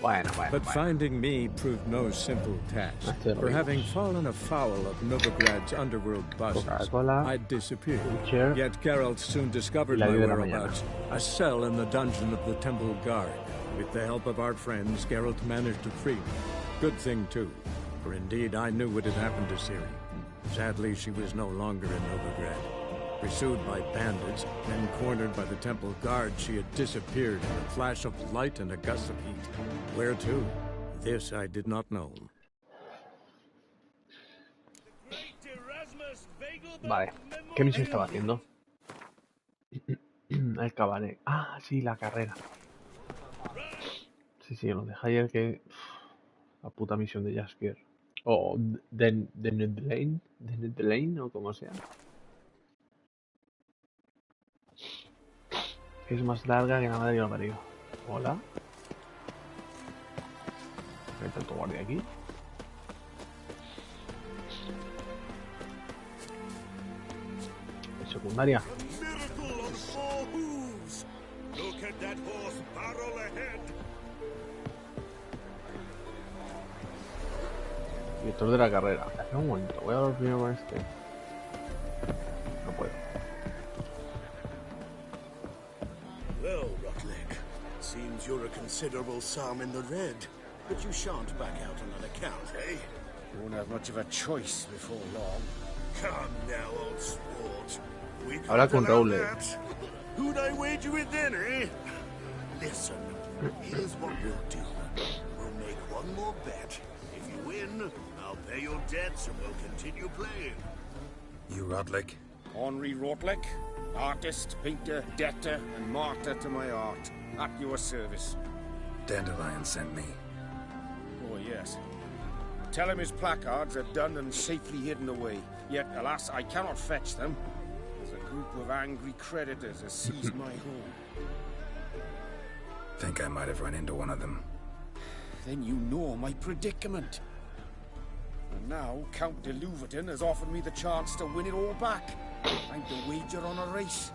But finding me proved no simple task. For having fallen afoul of Novigrad's underworld bosses, I'd disappeared. Yet Geralt soon discovered my whereabouts, a cell in the dungeon of the Temple Guard. With the help of our friends, Geralt managed to free me. Good thing, too, for indeed I knew what had happened to Ciri. Sadly, she was no longer in Novigrad. Pursued by bandits, then cornered by the Temple Guard, she had disappeared in a flash of light and a gust of heat. Where to? This I did not know. Vale, ¿qué misión estaba haciendo? El cabaret. Ah, sí, la carrera. Sí, lo de ayer que... La puta misión de Jaskier. O de Nedlane, o como sea. Es más larga que la madre que lo parió. Hola. ¿Hay tanto guardia aquí? Secundaria. Director de la carrera. Espera un momento, voy a hablar primero con este. No puedo. Well, Rotlick, seems you're a considerable psalm in the red, but you shan't back out on an account, eh? You won't have much of a choice before long. Come now, old sport. Habla con Raúl. Who'd I wager with then, eh? Listen, here's what we'll do. We'll make one more bet. If you win, I'll pay your debts and we'll continue playing. You, Rotlick? Henri Rotlick, artist, painter, debtor, and martyr to my art. At your service. Dandelion sent me. Oh, yes. Tell him his placards are done and safely hidden away. Yet, alas, I cannot fetch them. As a group of angry creditors has seized my home. Think I might have run into one of them. Then you know my predicament. And now, Count de Louverton has offered me the chance to win it all back. I'm to wager on a race.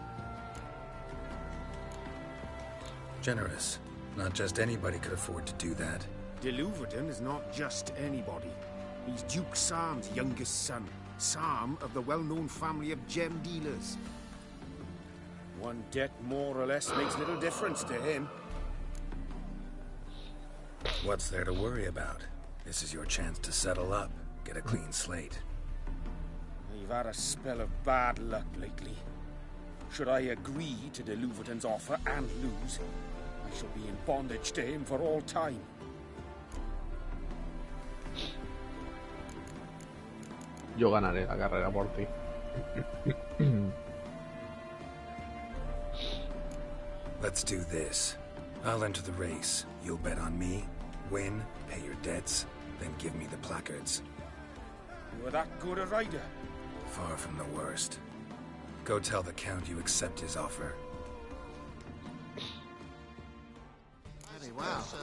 Generous. Not just anybody could afford to do that. De Louverton is not just anybody. He's Duke Sam's youngest son. Sam of the well-known family of gem dealers. One debt more or less makes little difference to him. What's there to worry about? This is your chance to settle up, get a clean slate. I've had a spell of bad luck lately. Should I agree to de Louverton's offer and lose, I shall be in bondage to him for all time. Yo ganaré la carrera por ti. Let's do this. I'll enter the race. You'll bet on me, win, pay your debts, then give me the placards. You are that good a rider? Far from the worst. Go tell the Count you accept his offer.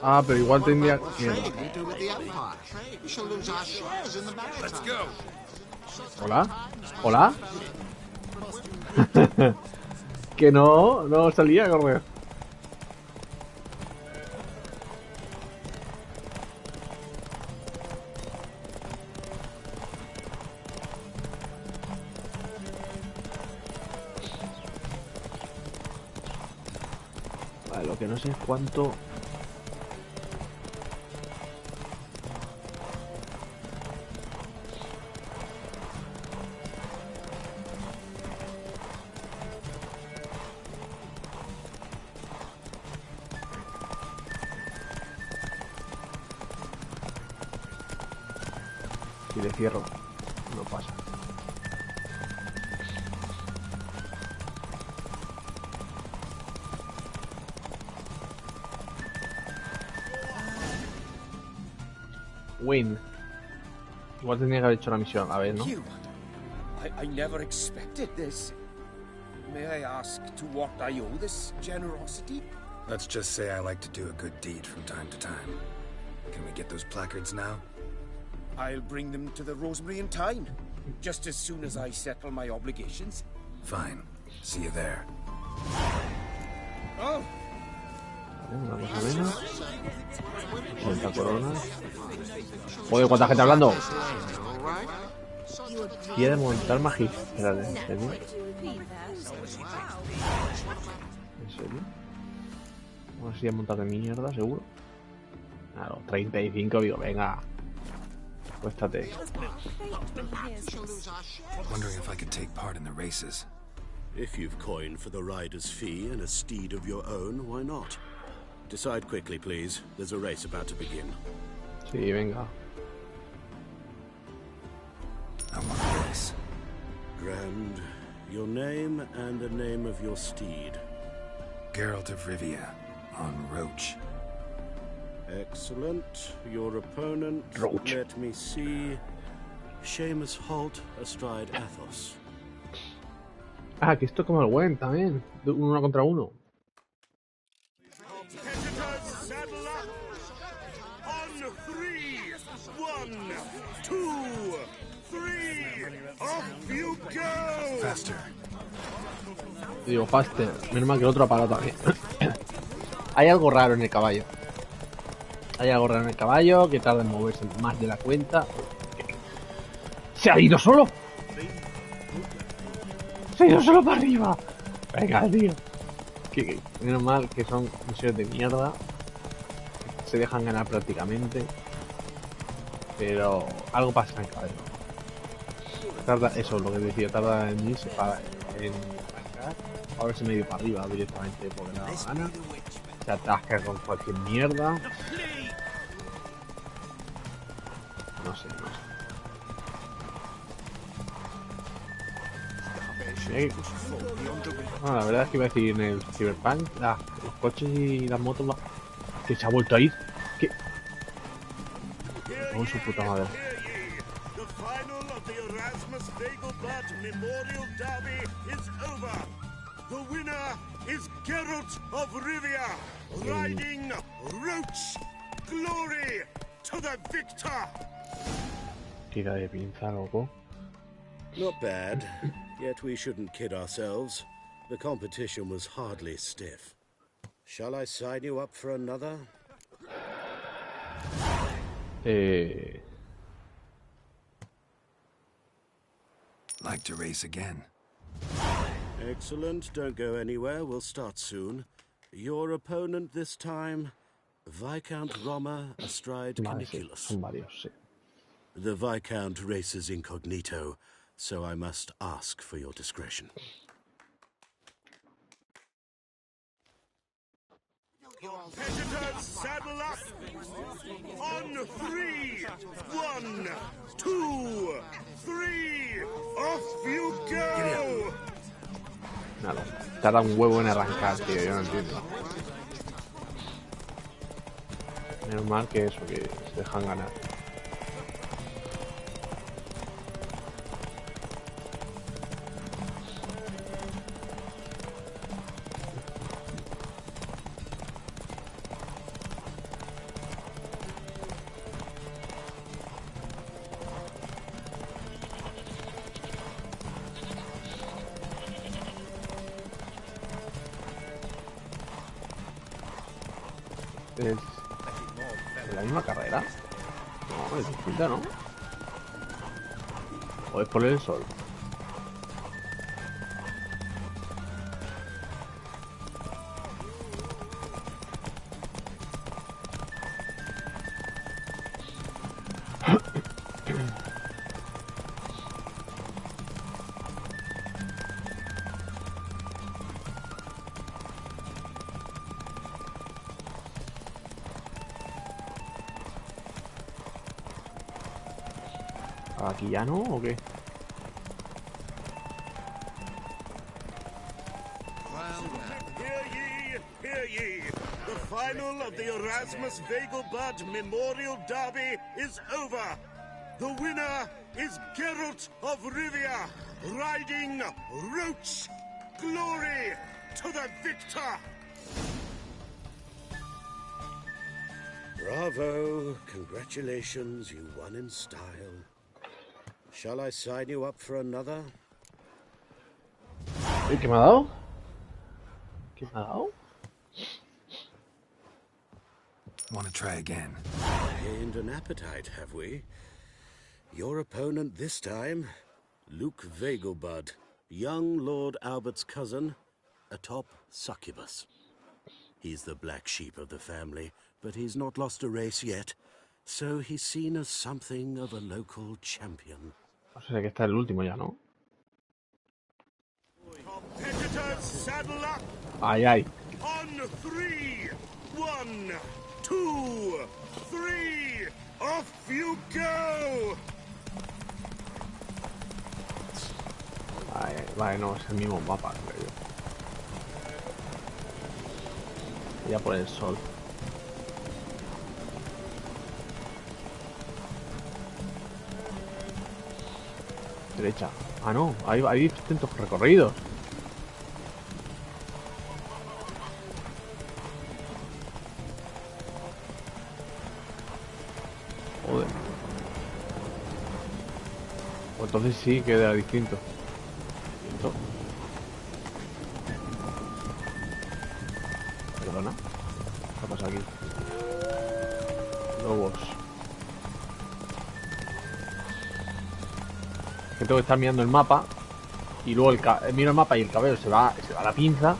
Ah, pero igual tendría... Let's go. ¿Hola? ¿Hola? Que no salía, correo. Vale, lo que no sé es cuánto... Si le cierro, no pasa. Win. Igual tendría que haber hecho la misión, a ver, ¿no? I never expected this. May I ask to what I owe this generosity? Let's just say I like to do a good deed from time to time. Can we get those placards now? I'll bring them to the Rosemary in time, just as soon as I settle my obligations. Fine. See you there. Oh! Una cosa menos. coronas. Joder, ¿cuánta gente hablando? Quiere montar magistrales, ¿en serio? ¿En serio? Vamos a ir a montar de mierda, seguro. Claro, 35, digo, venga. Cuéstate. Wondering if I could take part in the races. If you've coined for the rider's fee and a steed of your own, why not? Decide quickly, please. There's a race about to begin. Sí, venga. I want a race. Grand, your name and the name of your steed. Geralt of Rivia, on Roach. Excellent. Your opponent, Roach. Let me see. Seamus Holt astride Athos. Ah, que esto es como el Gwen también. 1 contra 1. Competitors, saddle up. On 3. 1, 2, 3. Off you go. Faster. Digo, faster. Menos mal que el otro ha parado también. Hay algo raro en el caballo. Hay algo raro en el caballo que tarda en moverse más de la cuenta. ¡Se ha ido solo! ¡Se ha ido solo para arriba! Venga, tío. Que menos mal que son misiones de mierda. Se dejan ganar prácticamente. Pero algo pasa en el caballo. Tarda, eso es lo que decía, tarda en irse para en arrancar. Ahora se medio para arriba directamente porque le da la gana. Se atasca con cualquier mierda. No sé. Bueno, la verdad es que iba a decir en el Cyberpunk, los coches y las motos, que se ha vuelto a ir. ¿Qué? Con su puta madre. The final of the Erasmus Dagelbart Memorial Derby is over. The winner is Geralt of Rivia, riding Roach. Glory to the victor. Tira de pinza, loco. Not bad, yet we shouldn't kid ourselves. The competition was hardly stiff. Shall I sign you up for another? Like to race again. Excellent, don't go anywhere, we'll start soon. Your opponent this time, Viscount Roma astride Caniculus. Son varios, sí. The Viscount races incognito, so I must ask for your discretion. Competitors, saddle up! On 3! 1, 2, 3! Off you go! Nada, tarda un huevo en arrancar, tío, yo no entiendo. Menos mal que eso, que se dejan ganar. ¿Es la misma carrera? No, es distinta, ¿no? ¿O es por el sol? ¿Aquí ya no o qué? Hear ye! The final of the Erasmus Dagelbart Memorial Derby is over. The winner is Geralt of Rivia, riding Roach. Glory to the victor! Bravo! Congratulations, you won in style. Shall I sign you up for another? ¿Qué me ha dado? ¿Qué me ha dado? Want to try again? gained an appetite, have we? Your opponent this time, Luke Vegelbud, young Lord Albert's cousin, atop succubus. He's the black sheep of the family, but he's not lost a race yet, so he's seen as something of a local champion. O sea que está el último ya, ¿no? Ay, ay. On 3, 1, 2, 3, off you go! Ay, vale, no, es el mismo mapa, creo yo. Ya por el sol. Derecha. Ah, no, hay distintos recorridos. Joder. Pues entonces sí queda distinto. ¿Esto? Perdona. ¿Qué pasa aquí? Lobos. Que tengo que estar mirando el mapa y luego miro el mapa y el cabello se va a la pinza.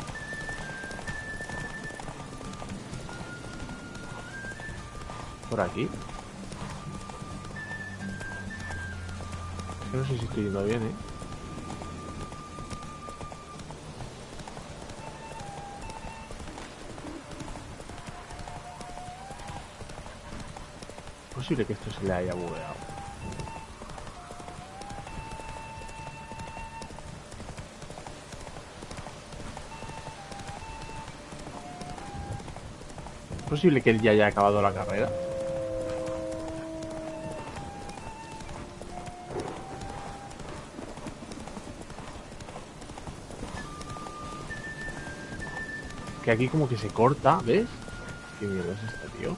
Por aquí. Es que no sé si estoy yendo bien, ¿eh? Es posible que esto se le haya bugueado. ¿Es posible que él ya haya acabado la carrera? Que aquí como que se corta, ¿ves? ¿Qué mierda es este tío?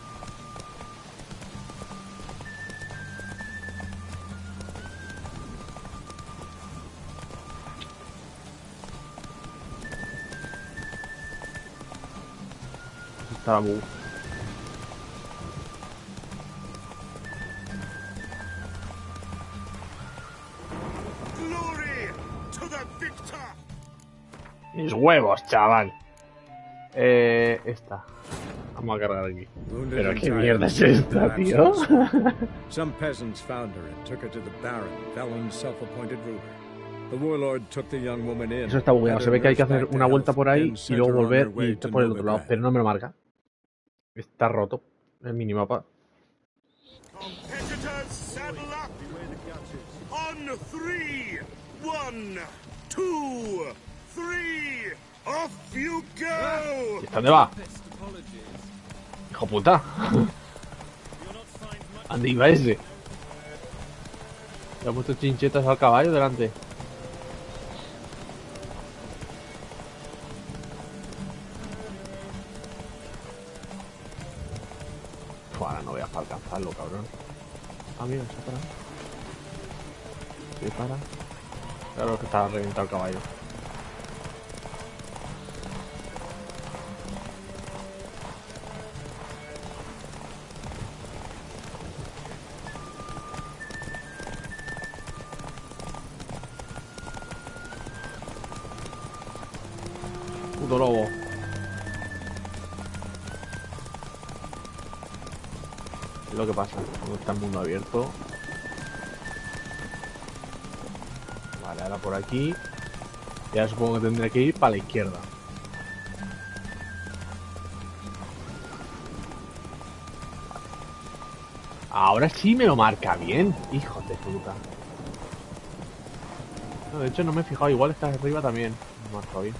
Está la bug. Mis huevos, chaval. Esta. Vamos a cargar aquí. Pero qué mierda es esta, tío. Some peasants found her and took her to the Baron, Felon's self-appointed ruler. The warlord took the young woman in. Eso está bugueado. Se ve que hay que hacer una vuelta por ahí y luego volver y irte por el otro lado, pero no me lo marca. Está roto el minimapa. On 3, 1, 2, 3, off you go! ¿Y dónde va? Hijo puta. ¿Dónde iba ese? Le ha puesto chinchetas al caballo delante. Ahora no voy a alcanzarlo, cabrón. Ah, mira, se para. Se para. Claro que está reventado el caballo. Puto lobo. Es lo que pasa cuando está el mundo abierto. Vale, ahora por aquí. Ya supongo que tendré que ir para la izquierda. Vale. Ahora sí me lo marca bien. Hijos de puta. No, de hecho no me he fijado. Igual está arriba también. Me marca bien.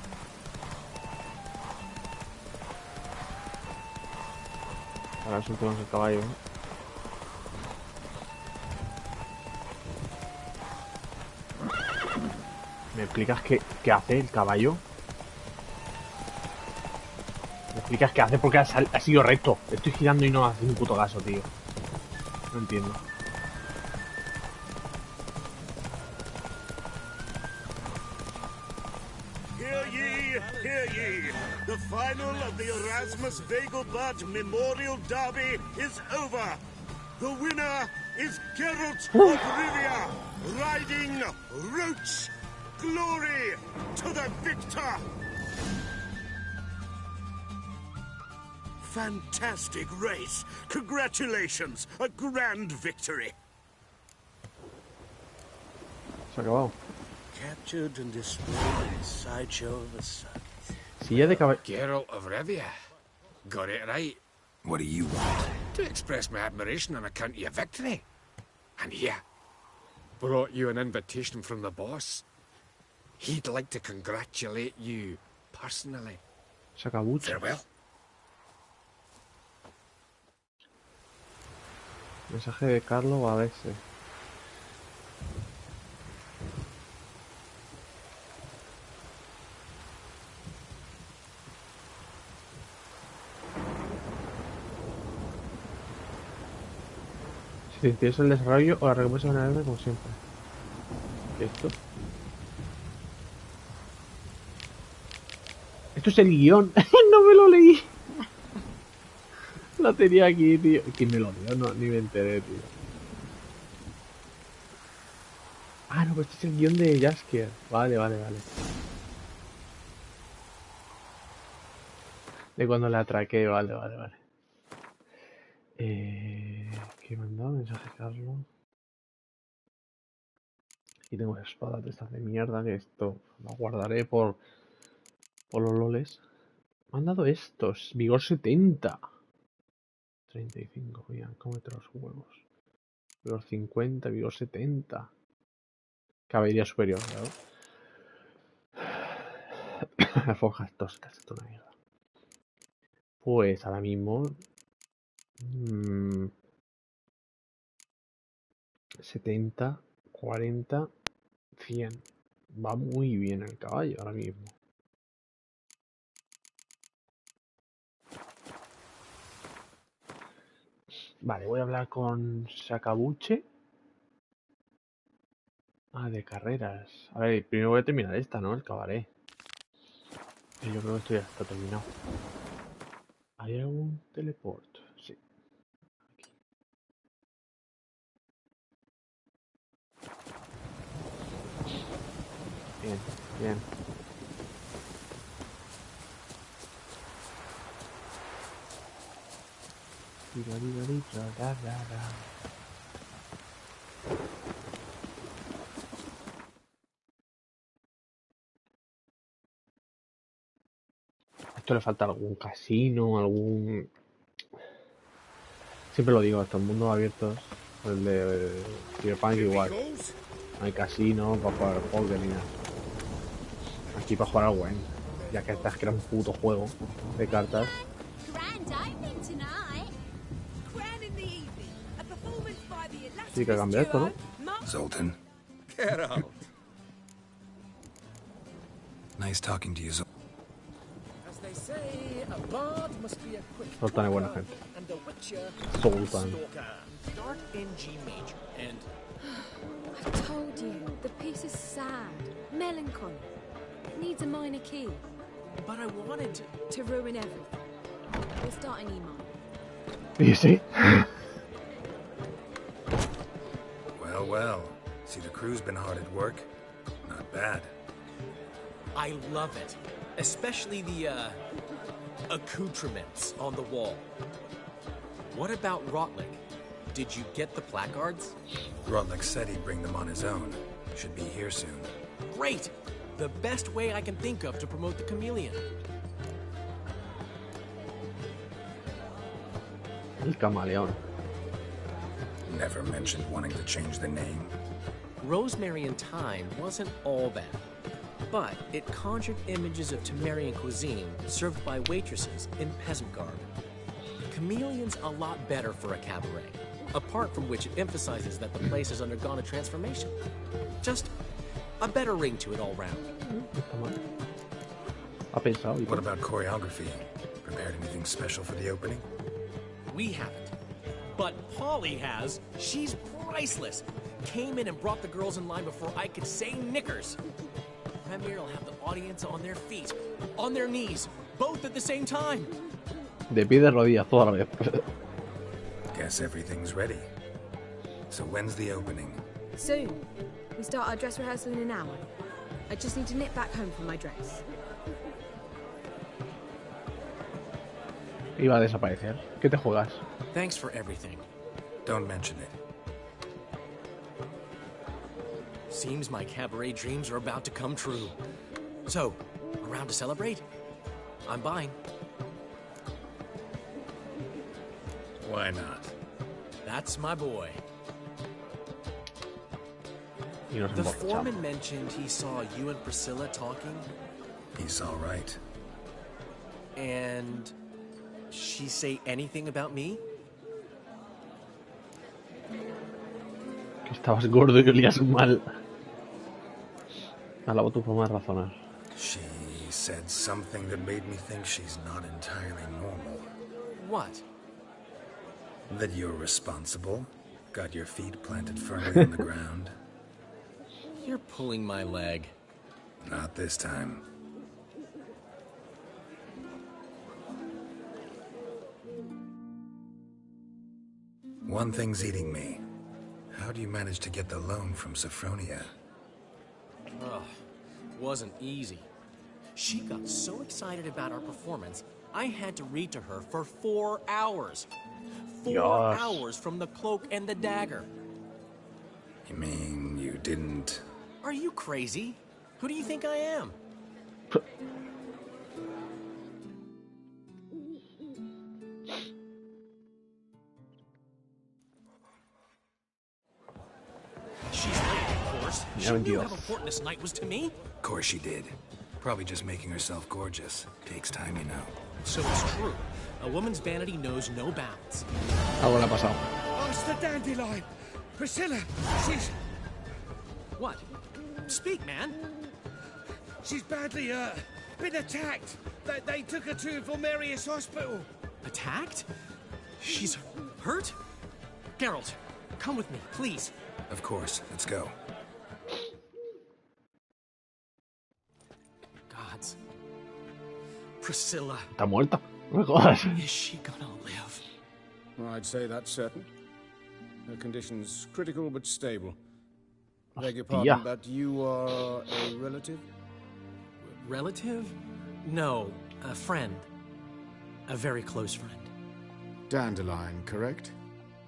Ahora soltemos el caballo. ¿Me explicas qué hace el caballo? ¿Me explicas qué hace? Porque ha sido recto. Estoy girando y no hace un puto caso, tío. No entiendo. Hear ye, hear ye. The final of the Erasmus Vegelbud Memorial Derby is over. The winner is Geralt of Rivia, riding Roach. Glory to the victor! Fantastic race. Congratulations. A grand victory. Se ha acabado. Captured and displayed in Sideshow of the Sun. Silla de caballo. Geralt of Rivia. Got it right. What do you want? To express my admiration on account of your victory. And here, brought you an invitation from the boss. He'd like to congratulate you personally. Sacabucho. Farewell. Mensaje de Carlo Badese. Si tienes el desarrollo o la recompensa general como siempre. ¿Qué es esto? Esto es el guión. No me lo leí. Lo tenía aquí, tío. ¿Quién me lo dio? No, ni me enteré, tío. Ah, no, pues este es el guión de Jaskier. Vale. De cuando la atraqué, vale. ¿Qué me han dado? Mensaje Carlos. Aquí tengo espadas de estas de mierda, que esto lo guardaré por los loles. Me han dado estos. Vigor 70. 35, mira, cómete los huevos. Vigor 50, vigor 70. Caballería superior, claro. Forjas toscas, esto es una mierda. Pues ahora mismo 70, 40, 100. Va muy bien el caballo ahora mismo. Vale, voy a hablar con Sakabuche. Ah, de carreras. A ver, primero voy a terminar esta, ¿no? El cabaret. Yo creo que esto ya está terminado. ¿Hay algún teleport? Sí. Aquí. Bien. Esto le falta algún casino, algún... Siempre lo digo, estos mundos abiertos, el de Cyberpunk igual. No hay casino para jugar al póker ni nada. Aquí para jugar al Wayne, ya que esta es que era un puto juego de cartas. Sí que cambia esto, ¿no? Zoltan. Get out. Nice talking to you, Zoltan. Zoltan es buena gente. Zoltan. I told you, the piece is sad, melancholy. It needs a minor key. But I wanted to ruin everything. We'll start an email. You see? Well. See, the crew's been hard at work. Not bad. I love it. Especially the, accoutrements on the wall. What about Rotlick? Did you get the placards? Rotlick said he'd bring them on his own. Should be here soon. Great! The best way I can think of to promote the Chameleon. El camaleón. Never mentioned wanting to change the name. Rosemary and Thyme wasn't all bad, but it conjured images of Temerian cuisine served by waitresses in peasant garb. Chameleon's a lot better for a cabaret, apart from which it emphasizes that the place has undergone a transformation. Just a better ring to it all round. What about choreography? Prepared anything special for the opening? We haven't. But Polly has. She's priceless. Came in and brought the girls in line before I could say knickers. Premier will have the audience on their feet, on their knees, both at the same time. De pie de rodillas toda la vez. guess everything's ready. So when's the opening? Soon. We start our dress rehearsal in an hour. I just need to nip back home for my dress. Iba a desaparecer. ¿Qué te juegas? Thanks for everything. Don't mention it. Seems my cabaret dreams are about to come true. So, around to celebrate? I'm buying. Why not? That's my boy. The The foreman mentioned he saw you and Priscilla talking. He's all right. And she say anything about me? Que estabas gordo y que olías mal. Alabo tu forma de razonar. She said something that made me think she's not entirely normal. What? That you're responsible, got your feet planted firmly on the ground. You're pulling my leg. Not this time. One thing's eating me. How do you manage to get the loan from Sophronia? Ugh, wasn't easy. She got so excited about our performance, I had to read to her for 4 hours. 4 hours from the Cloak and the Dagger. You mean you didn't... Are you crazy? Who do you think I am? She's late, of course. She knew how important this night was to me. Of course she did. Probably just making herself gorgeous. Takes time, you know. So it's true. A woman's vanity knows no bounds. Algo le ha pasado. Master Dandelion! Priscilla, she's... What? Speak, man. She's badly, been attacked. They took her to Vulmerius Hospital. Attacked? She's hurt? Geralt, come with me, please. Of course. Let's go. Gods. Priscilla. Está muerta. No me jodas. Is she gonna live? I'd say that's certain. Her condition's critical but stable. Beg your pardon, but you are a relative? Relative? No, a friend. A very close friend. Dandelion, correct?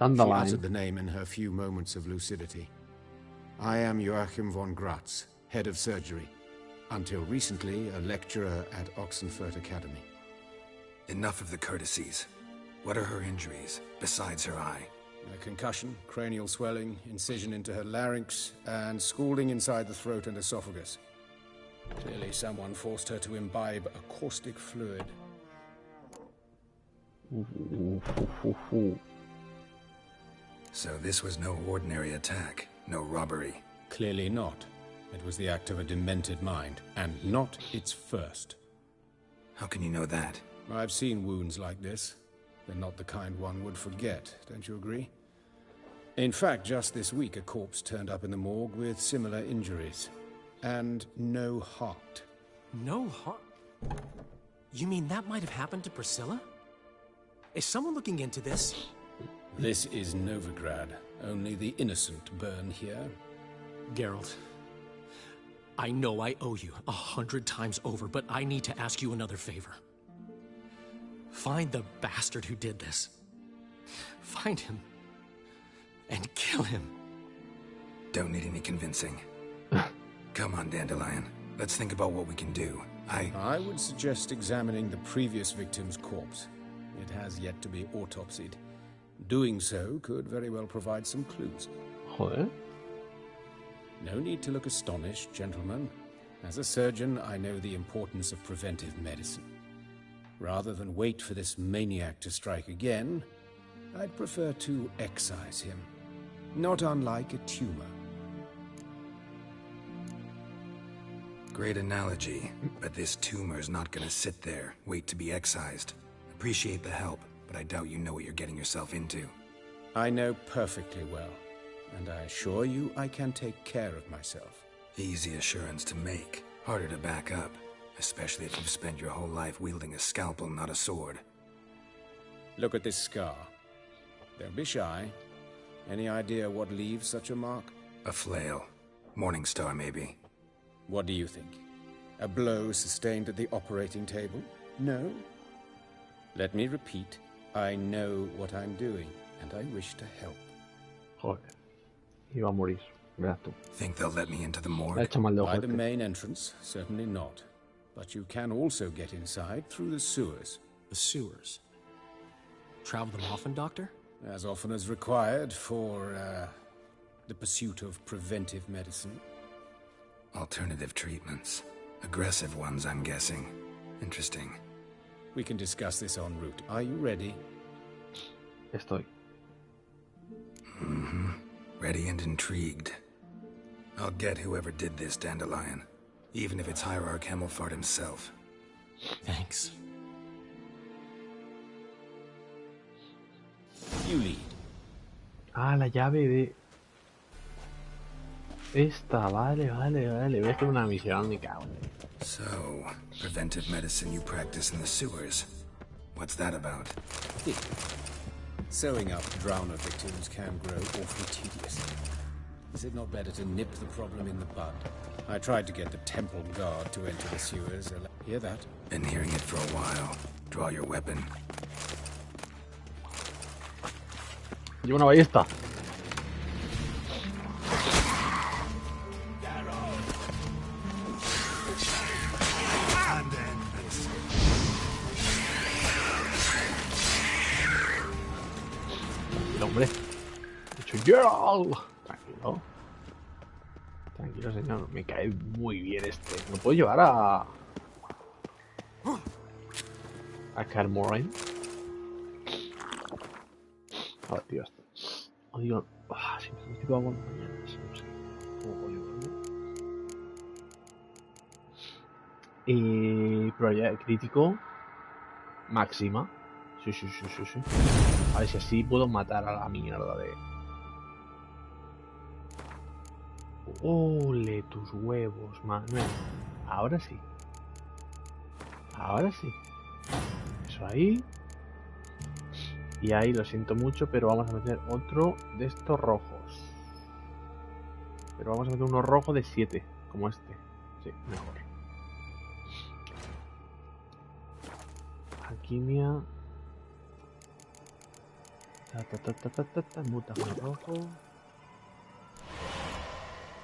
Dandelion. She uttered the name in her few moments of lucidity. I am Joachim von Gratz, head of surgery. Until recently, a lecturer at Oxenfurt Academy. Enough of the courtesies. What are her injuries, besides her eye? A concussion, cranial swelling, incision into her larynx, and scalding inside the throat and esophagus. Clearly someone forced her to imbibe a caustic fluid. So this was no ordinary attack, no robbery. Clearly not. It was the act of a demented mind, and not its first. How can you know that? I've seen wounds like this. They're not the kind one would forget, don't you agree? In fact, just this week a corpse turned up in the morgue with similar injuries. And no heart. No heart? You mean that might have happened to Priscilla? Is someone looking into this? This is Novigrad. Only the innocent burn here. Geralt, I know I owe you 100 times over, but I need to ask you another favor. Find the bastard who did this. Find him. And kill him. Don't need any convincing. Come on, Dandelion. Let's think about what we can do. I would suggest examining the previous victim's corpse. It has yet to be autopsied. Doing so could very well provide some clues. Joder. No need to look astonished, gentlemen. As a surgeon, I know the importance of preventive medicine. Rather than wait for this maniac to strike again, I'd prefer to excise him. Not unlike a tumor. Great analogy, but this tumor's not gonna sit there, wait to be excised. Appreciate the help, but I doubt you know what you're getting yourself into. I know perfectly well, and I assure you I can take care of myself. Easy assurance to make, harder to back up, especially if you've spent your whole life wielding a scalpel, not a sword. Look at this scar. Don't be shy. Any idea what leaves such a mark? A flail. Morningstar, maybe. What do you think? A blow sustained at the operating table? No? Let me repeat. I know what I'm doing, and I wish to help. Joder. Iba a morir. Verás tú. Think they'll let me into the Le ha morgue? hecho mal de ojo By the este. main entrance, certainly not. But you can also get inside through the sewers. The sewers. Travel them often, Doctor? As often as required for, the pursuit of preventive medicine. Alternative treatments. Aggressive ones, I'm guessing. Interesting. We can discuss this en route. Are you ready? Estoy. Ready and intrigued. I'll get whoever did this, Dandelion. Even if it's Hierarch Hemmelfart himself. Thanks. You lead. Ah, la llave de... Esta, vale. Voy a hacer una misión, me cago en... So, preventive medicine you practice in the sewers. What's that about? Sewing up drowner victims can grow awfully tedious. Is it not better to nip the problem in the bud? I tried to get the temple guard to enter the sewers. Hear that? Been hearing it for a while. Draw your weapon. Llevo una ballesta. Hombre, he dicho Geralt. Tranquilo. Tranquilo, señor. Me cae muy bien este. ¿Me puedo llevar a Carmoraine? A ver, tío. Odio. Si me necesito algo mañana. No sé. ¿Cómo puedo llevarlo? Probabilidad de crítico máxima. Sí. A ver si así puedo matar a la mierda de... ¡Ole tus huevos, man! Ahora sí. Eso ahí. Y ahí lo siento mucho, pero vamos a meter otro de estos rojos. Pero vamos a meter uno rojo de 7, como este. Sí, mejor. Alquimia. Mutajón rojo.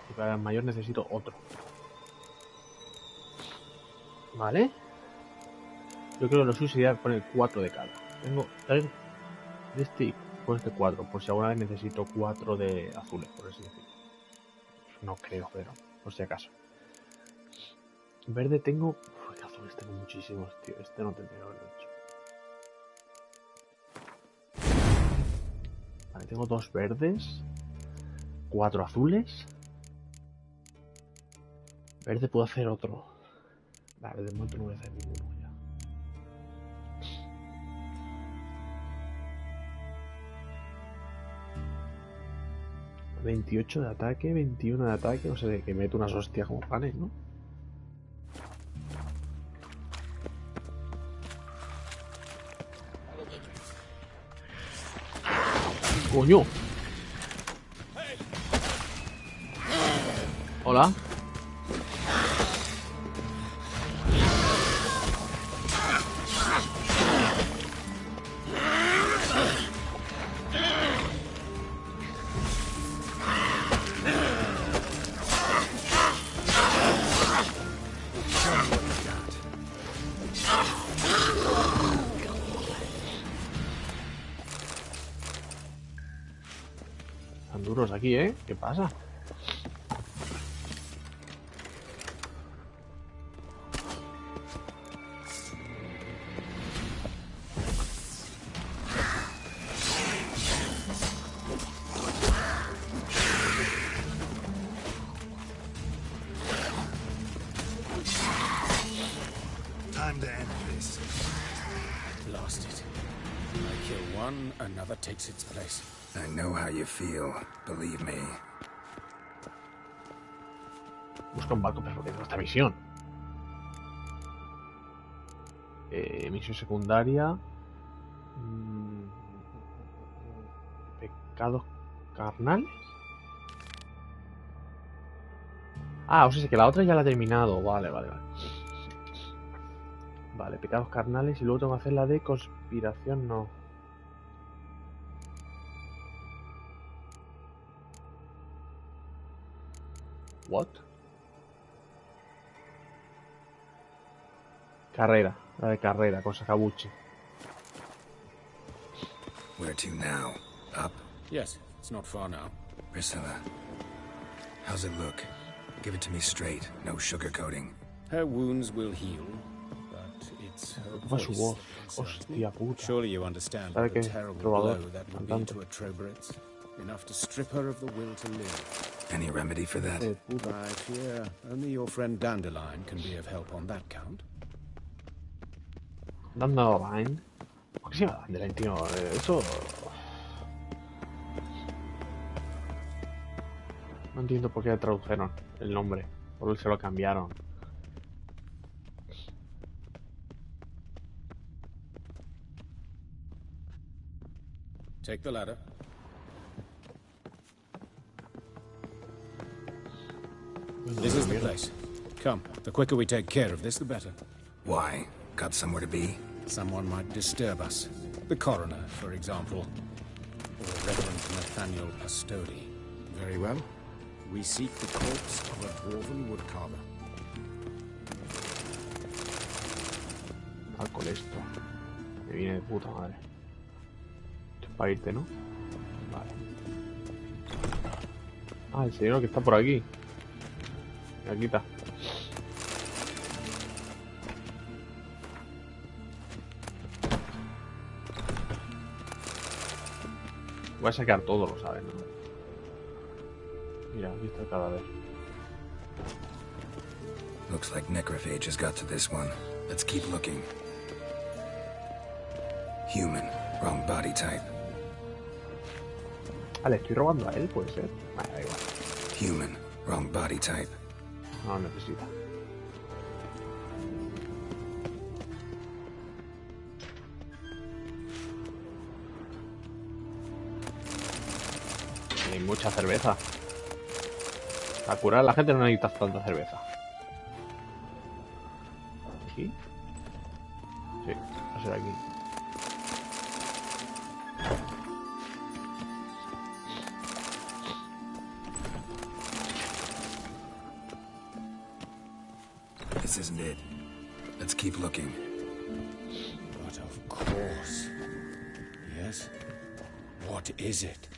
Y para el mayor necesito otro. Vale. Yo creo que lo suyo sería poner 4 de cada. Tengo de este y con este 4. Por si alguna vez necesito 4 de azules, por así decirlo. No creo, pero por si acaso. Verde tengo... Uf, azules tengo muchísimos, tío. Este no tendría que haberlo hecho. Vale, tengo 2 verdes, 4 azules. Verde puedo hacer otro. Vale, de momento no voy a hacer ninguno ya. $28 de ataque, 21 de ataque, o sea, de que meto unas hostias como panes, ¿no? ¡Coño! Hola. Están duros aquí, ¿eh? ¿Qué pasa? Time to end this. Lost it. I kill one, another takes its place. I know how you feel, believe me. Busca un barco perfecto esta misión. Misión secundaria. Pecados carnales. Ah, o sea, que la otra ya la he terminado. Vale. Vale, pecados carnales y luego tengo que hacer la de conspiración, no. What? Carrera, la de carrera, con Sakaguchi. Where to now? Up? Yes, it's not far now. Priscilla, how's it look? Give it to me straight, no sugarcoating. Her wounds will heal, but it's her voice. Hostia puta. Surely you understand what a terrible blow that would be to a Trobritz. Enough to strip her of the will to live. Any remedy for that? I fear only your friend Dandelion can be of help on that count. Dandelion. ¿Por qué se llama Dandelion, tío? Eso... No entiendo por qué tradujeron el nombre. Por qué se lo cambiaron. Take the ladder. This is the place. Come, the quicker we take care of this, the better. Why? Got somewhere to be? Someone might disturb us. The coroner, for example. Or Reverend Nathaniel Pastodi. Very well. We seek the corpse of a dwarven woodcarver. Al con esto. Me viene de puta madre. Esto es para irte, ¿no? Vale. Ah, el señor que está por aquí. Aquí está. Voy a sacar todo, lo saben, ¿no? Mira, aquí está el cadáver. Looks like necrophage has got to this one. Let's keep looking. Human. Wrong body type. Ah, le estoy robando a él, puede ser. Vale, da igual. Human. Wrong body type. No lo necesita. Hay mucha cerveza. A curar a la gente no necesitas tanta cerveza. ¿Aquí? Sí, va a ser aquí. This isn't it. Let's keep looking. But of course. Yes? What is it?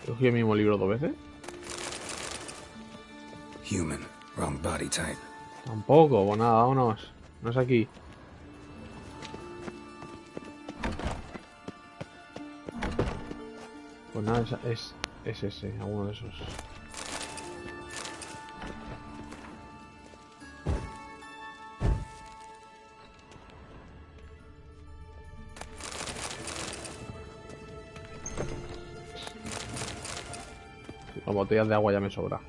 ¿Cogí el mismo libro 2 veces? Human. Wrong body type. Tampoco, pues nada, vámonos. No es aquí. Pues nada, es ese, alguno de esos. Las botellas de agua ya me sobra.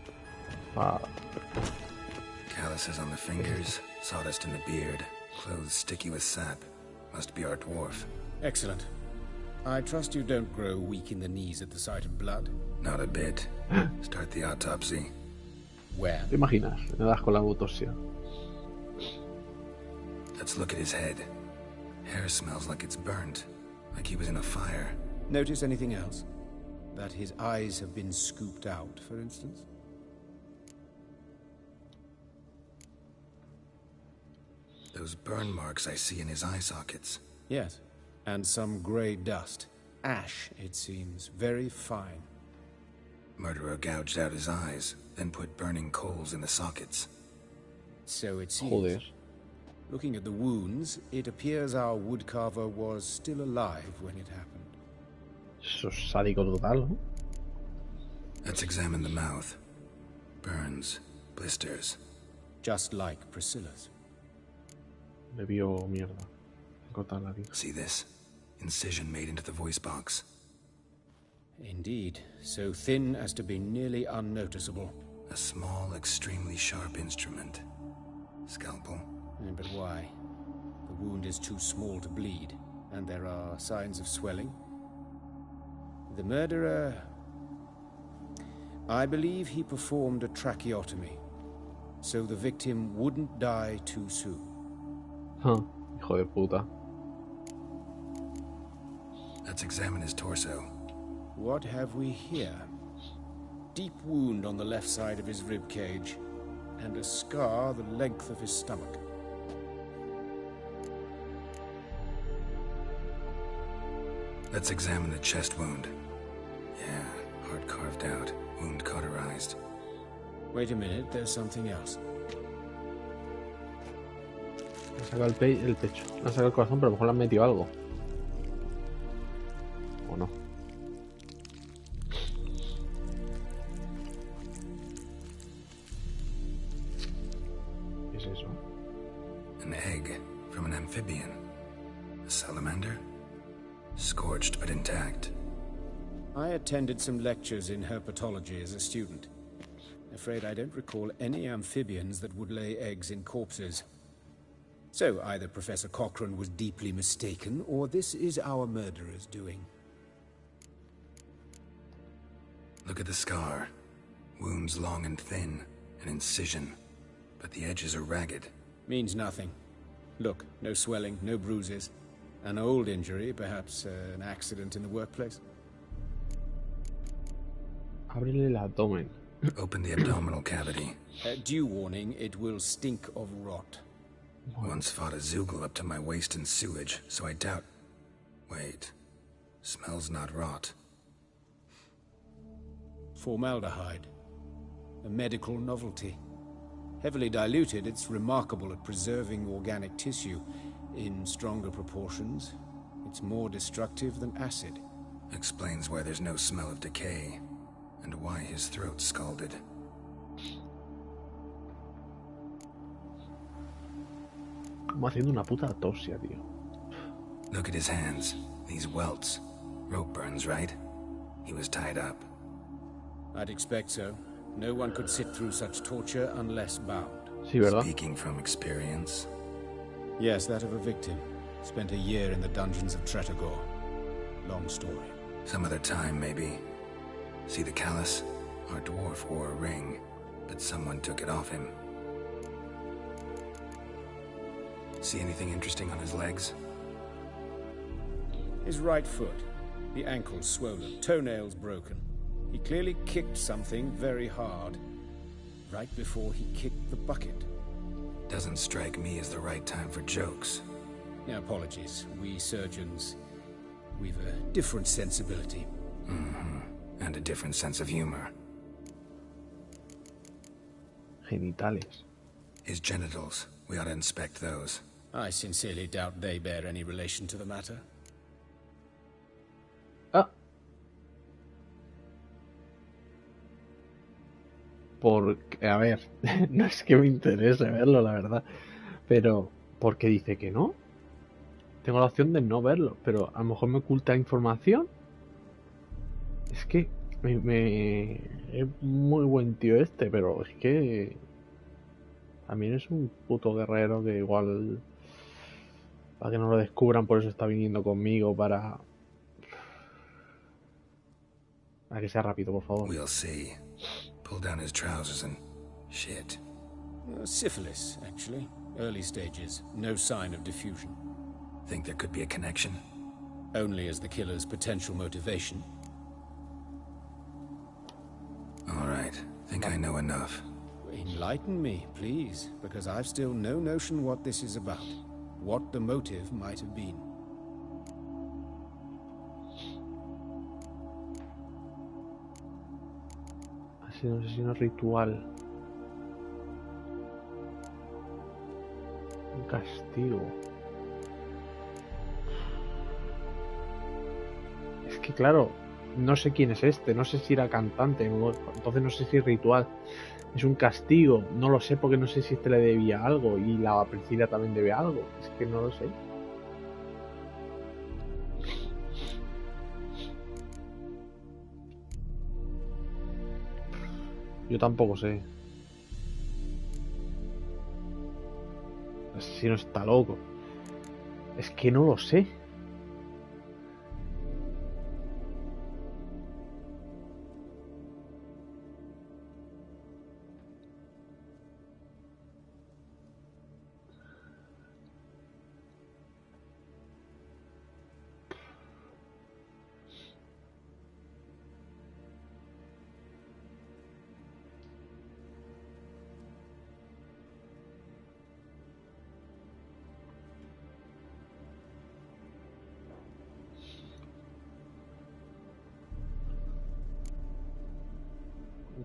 Calluses on the fingers, sawdust in the beard, clothes sticky with sap. Must be our dwarf. Excellent. I trust you don't grow weak in the knees at the sight of blood. Not a bit. Start the autopsy. Where? ¿Te imaginas? Me das con la autopsia. Let's look at his head. Hair smells like it's burnt, like he was in a fire. Notice anything else? That his eyes have been scooped out, for instance? Those burn marks I see in his eye sockets. Yes. And some grey dust. Ash, it seems. Very fine. Murderer gouged out his eyes, then put burning coals in the sockets. So it seems. Joder. Looking at the wounds, it appears our woodcarver was still alive when it happened. Eso es sádico total, ¿no? Let's examine the mouth. Burns, blisters. Just like Priscilla's. Le vio mierda. Cortar la vida. See this? Incision made into the voice box. Indeed, so thin as to be nearly unnoticeable. A small, extremely sharp instrument. Scalpel. But why? The wound is too small to bleed, and there are signs of swelling. The murderer... I believe he performed a tracheotomy, so the victim wouldn't die too soon. Huh, hijo de puta. Let's examine his torso. What have we here? Deep wound on the left side of his rib cage, and a scar the length of his stomach. Let's examine the chest wound. Yeah, heart carved out, wound cauterized. Wait a minute, there's something else. Le ha sacado el pecho. Le ha sacado el corazón, pero a lo mejor le han metido algo. ¿O no? ¿Qué es eso? An egg from an amphibian. A salamander? Scorched but intact. I attended some lectures in herpetology as a student. Afraid I don't recall any amphibians that would lay eggs in corpses. So either Professor Cochrane was deeply mistaken, or this is our murderer's doing. Look at the scar. Wounds long and thin, an incision. But the edges are ragged. Means nothing. Look, no swelling, no bruises. An old injury, perhaps an accident in the workplace. Ábrele el abdomen. Open the abdominal cavity. Due warning, it will stink of rot. Once fought a Zoogle up to my waist in sewage, so I doubt... Wait. Smells not rot. Formaldehyde. A medical novelty. Heavily diluted, it's remarkable at preserving organic tissue. In stronger proportions, it's more destructive than acid. Explains why there's no smell of decay, and why his throat's scalded. Como haciendo una puta autopsia, tío. Look at his hands. These welts. Rope burns, right? He was tied up. I'd expect so. No one could sit through such torture unless bound. Sí, ¿verdad? Speaking from experience. Yes, that of a victim. Spent a year in the dungeons of Tretogor. Long story. Some other time, maybe. See the callus? Our dwarf wore a ring, but someone took it off him. See anything interesting on his legs? His right foot. The ankle's swollen, toenails broken. He clearly kicked something very hard, right before he kicked the bucket. Doesn't strike me as the right time for jokes. Yeah, apologies. We surgeons, we've a different sensibility. Mm-hmm. And a different sense of humor. Genitales. His genitals. We ought to inspect those. I sincerely doubt they bear any relation to the matter. Ah. Porque, a ver, no es que me interese verlo, la verdad. Pero, ¿por qué dice que no? Tengo la opción de no verlo, pero a lo mejor me oculta información. Es que es muy buen tío este, pero es que también es un puto guerrero que igual, para que no lo descubran, por eso está viniendo conmigo para que sea rápido, por favor. We'll see. Pull down his trousers and shit. Syphilis, actually. Early stages. No sign of diffusion. Think there could be a connection? Only as the killer's potential motivation. All right. Think I know enough. Enlighten me, please, because I've still no notion what this is about. What the motive might have been. Ha sido un asesino ritual. Un castigo. Es que claro, no sé quién es este, no sé si era cantante, entonces no sé si es ritual. Es un castigo, no lo sé porque no sé si este le debía algo y la Priscila también debe algo. Es que no lo sé. Yo tampoco sé. El asesino está loco. Es que no lo sé.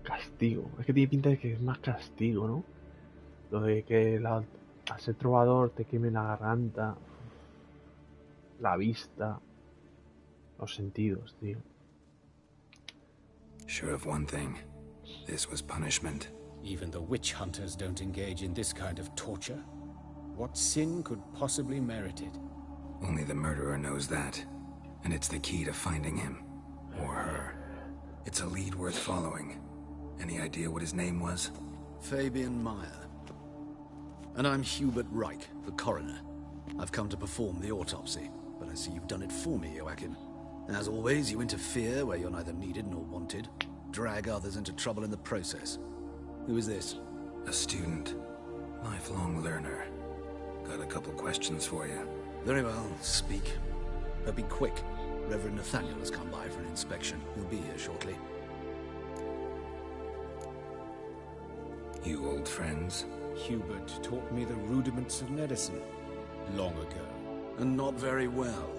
Castigo. Es que tiene pinta de que es más castigo, ¿no? Lo de que al ser trovador te queme la garganta, la vista, los sentidos, tío. Sure of one thing. This was punishment. Even the witch hunters don't engage in this kind of torture. What sin could possibly merit it? Only the murderer knows that. And it's the key to finding him. Or her. It's a lead worth following. Any idea what his name was? Fabian Meyer. And I'm Hubert Reich, the coroner. I've come to perform the autopsy, but I see you've done it for me, Joachim. As always, you interfere where you're neither needed nor wanted. Drag others into trouble in the process. Who is this? A student. Lifelong learner. Got a couple questions for you. Very well, speak. But be quick. Reverend Nathaniel has come by for an inspection. He'll be here shortly. You old friends? Hubert taught me the rudiments of medicine long ago. And not very well.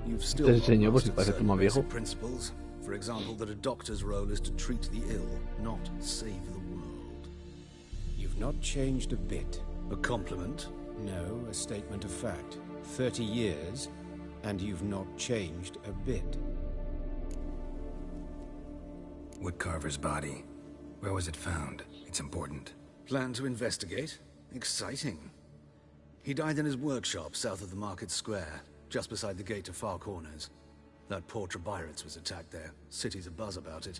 You've still got principles. For example, that a doctor's role is to treat the ill, not save the world. You've not changed a bit. A compliment? No, a statement of fact. 30 years, and you've not changed a bit. Woodcarver's body. Where was it found? It's important. Plan to investigate? Exciting. He died in his workshop south of the Market Square, just beside the gate to Far Corners. That poor Trebirates was attacked there. City's abuzz about it.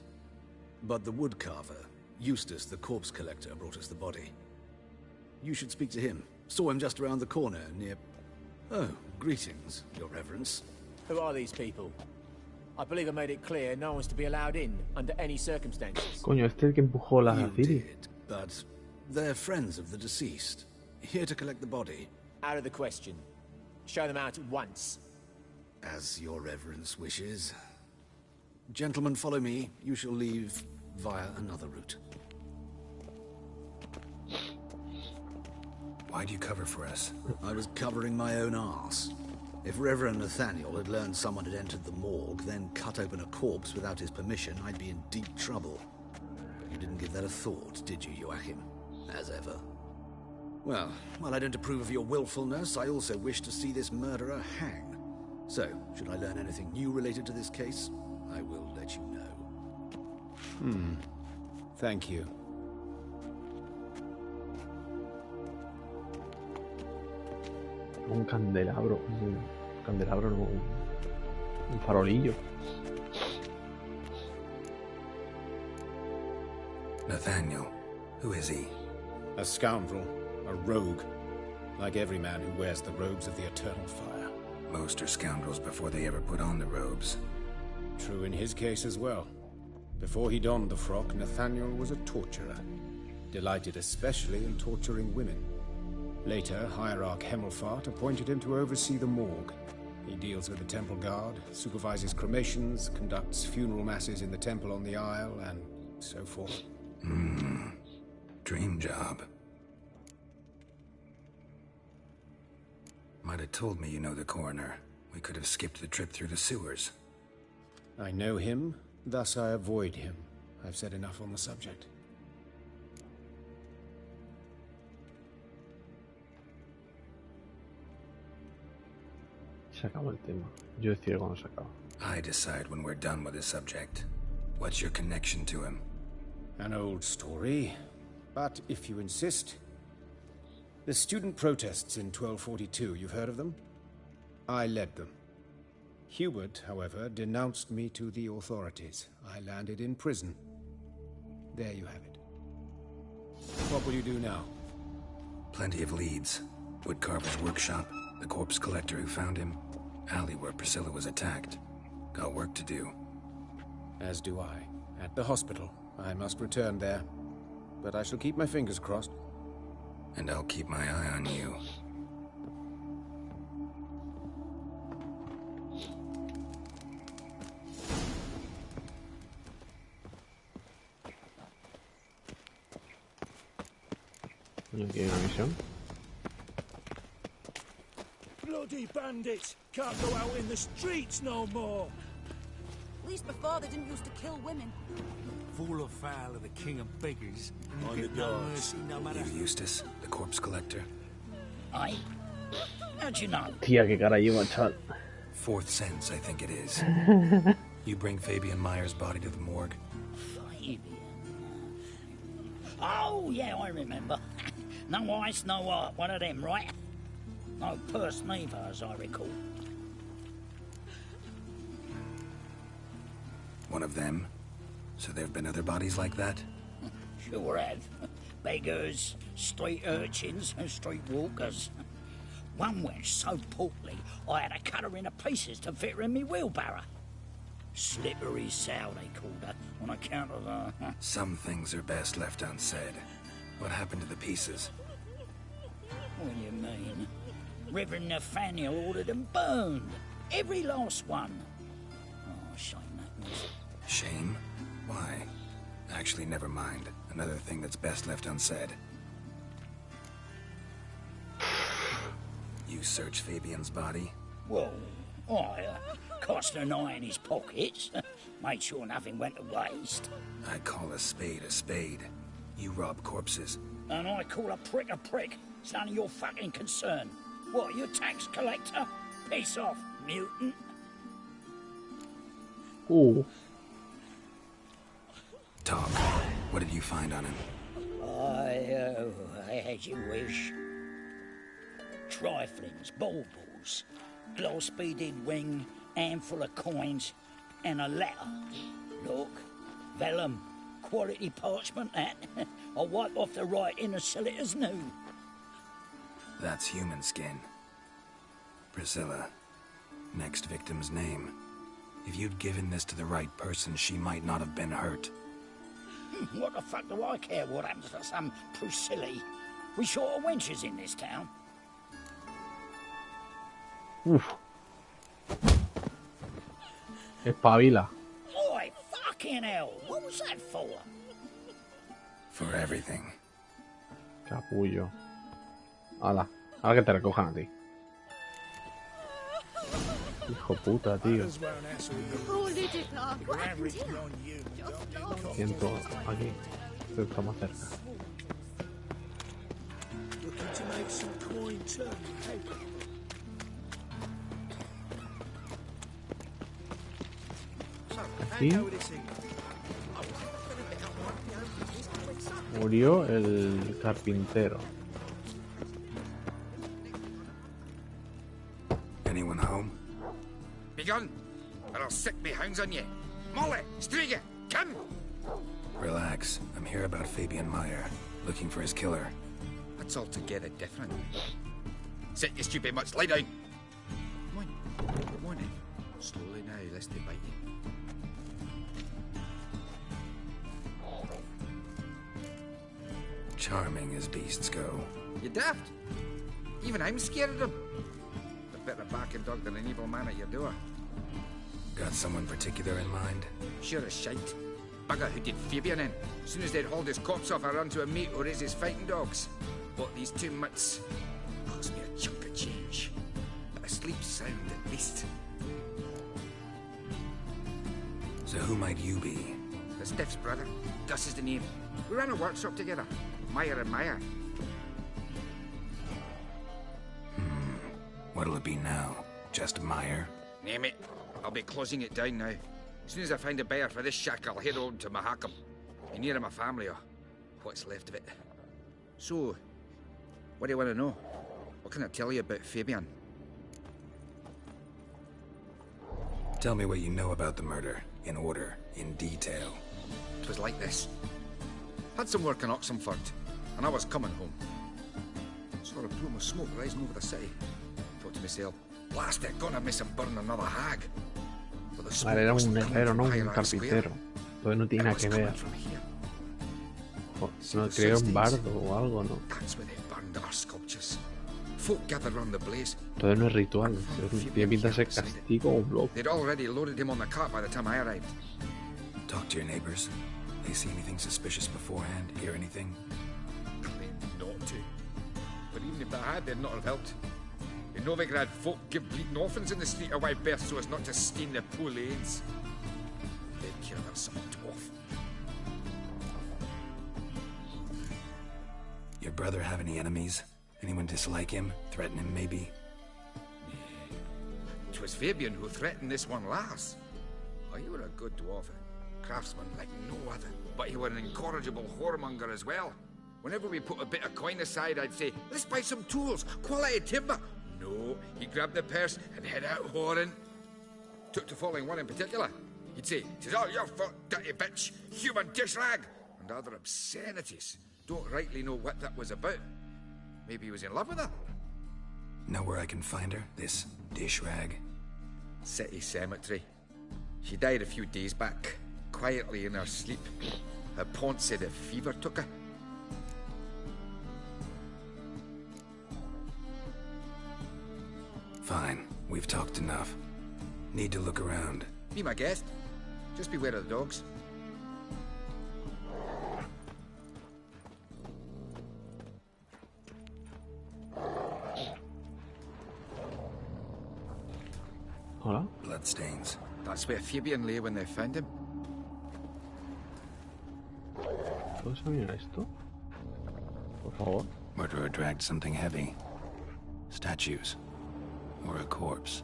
But the woodcarver, Eustace the corpse collector, brought us the body. You should speak to him. Saw him just around the corner near... Oh, greetings, Your Reverence. Who are these people? I believe I made it clear no one's to be allowed in under any circumstances. Coño, este es el que empujó la You Ciri. did, but they're friends of the deceased. Here to collect the body. Out of the question. Show them out at once. As Your Reverence wishes. Gentlemen, follow me. You shall leave via another route. Why'd you cover for us? I was covering my own arse. If Reverend Nathaniel had learned someone had entered the morgue, then cut open a corpse without his permission, I'd be in deep trouble. You didn't give that a thought, did you, Joachim? As ever. Well, while I don't approve of your willfulness, I also wish to see this murderer hang. So, should I learn anything new related to this case, I will let you know. Thank you. Un candelabro. Un candelabro, no. Un farolillo. Nathaniel. Who is he? A scoundrel. A rogue. Like every man who wears the robes of the Eternal Fire. Most are scoundrels before they ever put on the robes. True in his case as well. Before he donned the frock, Nathaniel was a torturer. Delighted especially in torturing women. Later, Hierarch Hemmelfart appointed him to oversee the morgue. He deals with the temple guard, supervises cremations, conducts funeral masses in the temple on the Isle, and so forth. Dream job. Might have told me you know the coroner. We could have skipped the trip through the sewers. I know him, thus I avoid him. I've said enough on the subject. Se acabó el tema. Yo decido cuando se acaba. I decide when we're done with the subject. What's your connection to him? An old story, but if you insist. The student protests in 1242, you've heard of them? I led them. Hubert, however, denounced me to the authorities. I landed in prison. There you have it. What will you do now? Plenty of leads. Woodcarver's workshop, the corpse collector who found him, alley where Priscilla was attacked. Got work to do. As do I. At the hospital. I must return there. But I shall keep my fingers crossed. And I'll keep my eye on you. Aquí hay una misión. Bloody bandits! Can't go out in the streets no more! At least before they didn't used to kill women. Fall or foul of the king of beggars, and you get no mercy no matter... You Eustace, the corpse collector? Aye? How'd you know? Tía, qué cara lleva, chaval. Fourth sense, I think it is. You bring Fabian Meyer's body to the morgue? Fabian? Oh, yeah, I remember. No ice, no art, one of them, right? No purse neither, as I recall. One of them? So there have been other bodies like that? Sure have. Beggars, street urchins, and street walkers. One wench so portly, I had to cut her into pieces to fit her in me wheelbarrow. Slippery sow, they called her, on account of her... Some things are best left unsaid. What happened to the pieces? What do you mean? Reverend Nathaniel ordered them burned. Every last one. Oh, shame that was. Shame? Why? Actually, never mind. Another thing that's best left unsaid. You searched Fabian's body? Well, I cast an eye in his pockets. Made sure nothing went to waste. I call a spade a spade. You rob corpses. And I call a prick a prick. It's none of your fucking concern. What, you a tax collector? Piss off, mutant. Ooh. Talk. What did you find on him? As you wish. Triflings, baubles, glass-beaded ring, handful of coins, and a letter. Look, vellum, quality parchment, that. I'll wipe off the writing and sell it as new. That's human skin. Priscilla. Next victim's name. If you'd given this to the right person, she might not have been hurt. What the fuck do I care what happens to some Priscilla? We short of wenches in this town. Uf. Espabila. Oi, fucking hell! What was that for? For everything. Capullo. Hala, ahora que te recojan a ti. Hijo puta, tío. Siento aquí. Esto está más cerca. Aquí murió el carpintero. Anyone home? Begun, or I'll sick me hounds on you. Molly, Striga, come! Relax. I'm here about Fabian Meyer, looking for his killer. That's altogether different. Sit, you stupid much. Lie down. Come on in. Slowly now, lest they bite you. Charming as beasts go. You daft? Even I'm scared of them. A better barking dog than an evil man at your door. Got someone particular in mind? Sure as shite. Bugger who did Fabian in. As soon as they'd hauled his corpse off, I run to a mate who raised his fighting dogs. Bought these 2 mutts. Cost me a chunk of change. But I sleep sound at least. So who might you be? The Stiff's brother. Gus is the name. We ran a workshop together. Meyer and Meyer. What'll it be now? Just Meyer? Name it. I'll be closing it down now. As soon as I find a buyer for this shack, I'll head on to Mahakam. Be near my family, or what's left of it. So, what do you want to know? What can I tell you about Fabian? Tell me what you know about the murder, in order, in detail. It was like this. Had some work in Oxenford, and I was coming home. Saw a plume of smoke rising over the city. Thought to myself, blast it, gonna miss him burn another hag. But the smoke Vale, era un wasn't coming herrero, from no un Hierarch Square. carpintero. Entonces no tiene It nada was que coming ver. from here. No, creo un bardo o algo, ¿no? That's where they burned our sculptures. Folk gathered round the blaze. Entonces no es ritual. Tiene pinta de ser castigo o bloque. They'd already loaded him on the cart by the time I arrived. Talk to your neighbors. They see anything suspicious beforehand? Hear anything? Claimed not to. But even if they had, they'd not have helped. In Novigrad, folk give bleeding orphans in the street a wide berth so as not to stain their poor lanes. They'd care about some dwarf. Your brother have any enemies? Anyone dislike him? Threaten him, maybe? 'Twas Fabian who threatened this one last. Oh, he were a good dwarf, a craftsman like no other. But he were an incorrigible whoremonger as well. Whenever we put a bit of coin aside, I'd say, let's buy some tools, quality timber. No, he grabbed the purse and head out whoring. Took to following one in particular. He'd say, "'Tis all your fault, dirty bitch, human dish rag," and other obscenities. Don't rightly know what that was about. Maybe he was in love with her. Know where I can find her? This dish rag? City cemetery. She died a few days back, quietly in her sleep. Her pont said a fever took her. Fine, we've talked enough. Need to look around. Be my guest. Just beware of the dogs. Hola. Bloodstains. That's where Fabian lay when they found him. ¿Puedo examinar esto? Por favor. Murderer dragged something heavy. Statues. Or a corpse.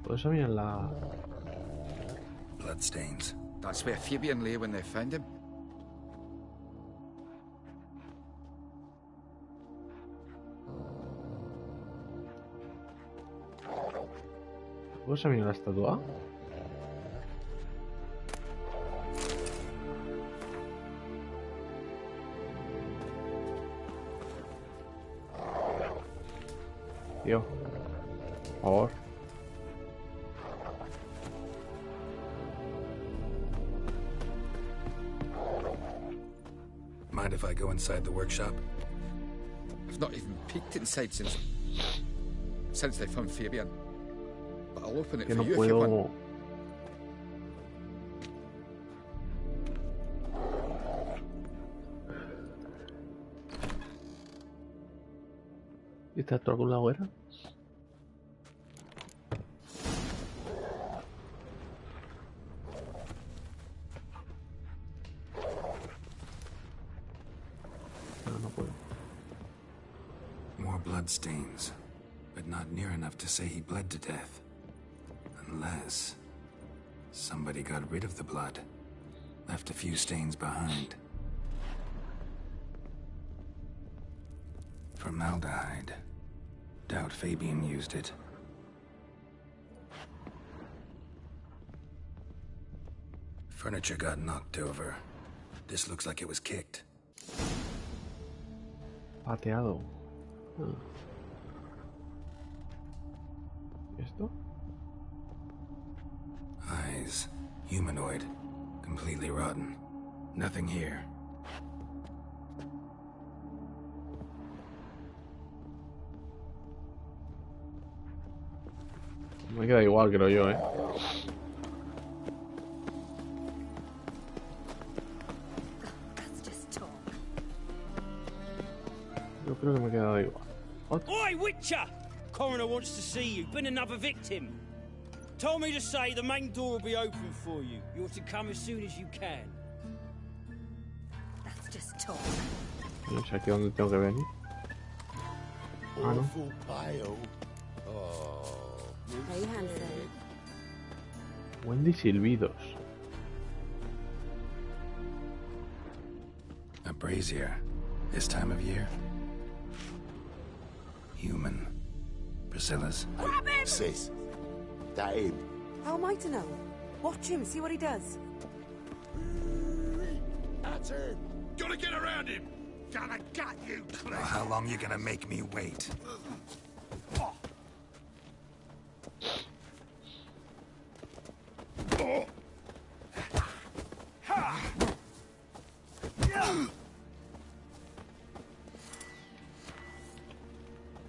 ¿Puedo examinar la...? Bloodstains. That's where Fabian lay when they found him. ¿Puedo examinar la estatua? Tío, por favor. Mind if I go inside the workshop? I've not even peeked inside since they found Fabian. But I'll open it Que for no you if you want. puedo... ¿Y está por algún lado era? No puedo. More bloodstains, but not near enough to say he bled to death. Unless somebody got rid of the blood, left a few stains behind. Formaldehyde. Doubt Fabian used it. Furniture got knocked over. This looks like it was kicked. Pateado. ¿Esto? Eyes. Humanoid. Completely rotten. Nothing here. Me queda igual, creo yo, Yo creo que me he quedado igual. Oi, Witcher! Coroner wants to see you. Been another victim. Told me to say the main door will be open for you. You're to come as soon as you can. That's just talk. No sé aquí dónde tengo que venir. Ah, no. Hey, Hansen. Wendy silbidos. A brazier. This time of year. Human. Priscilla's. Grab him! Sis. That him? How am I to know? Watch him, see what he does. That's him. Gotta get around him. Gonna gut you, Cliff. Well, how long you gonna make me wait?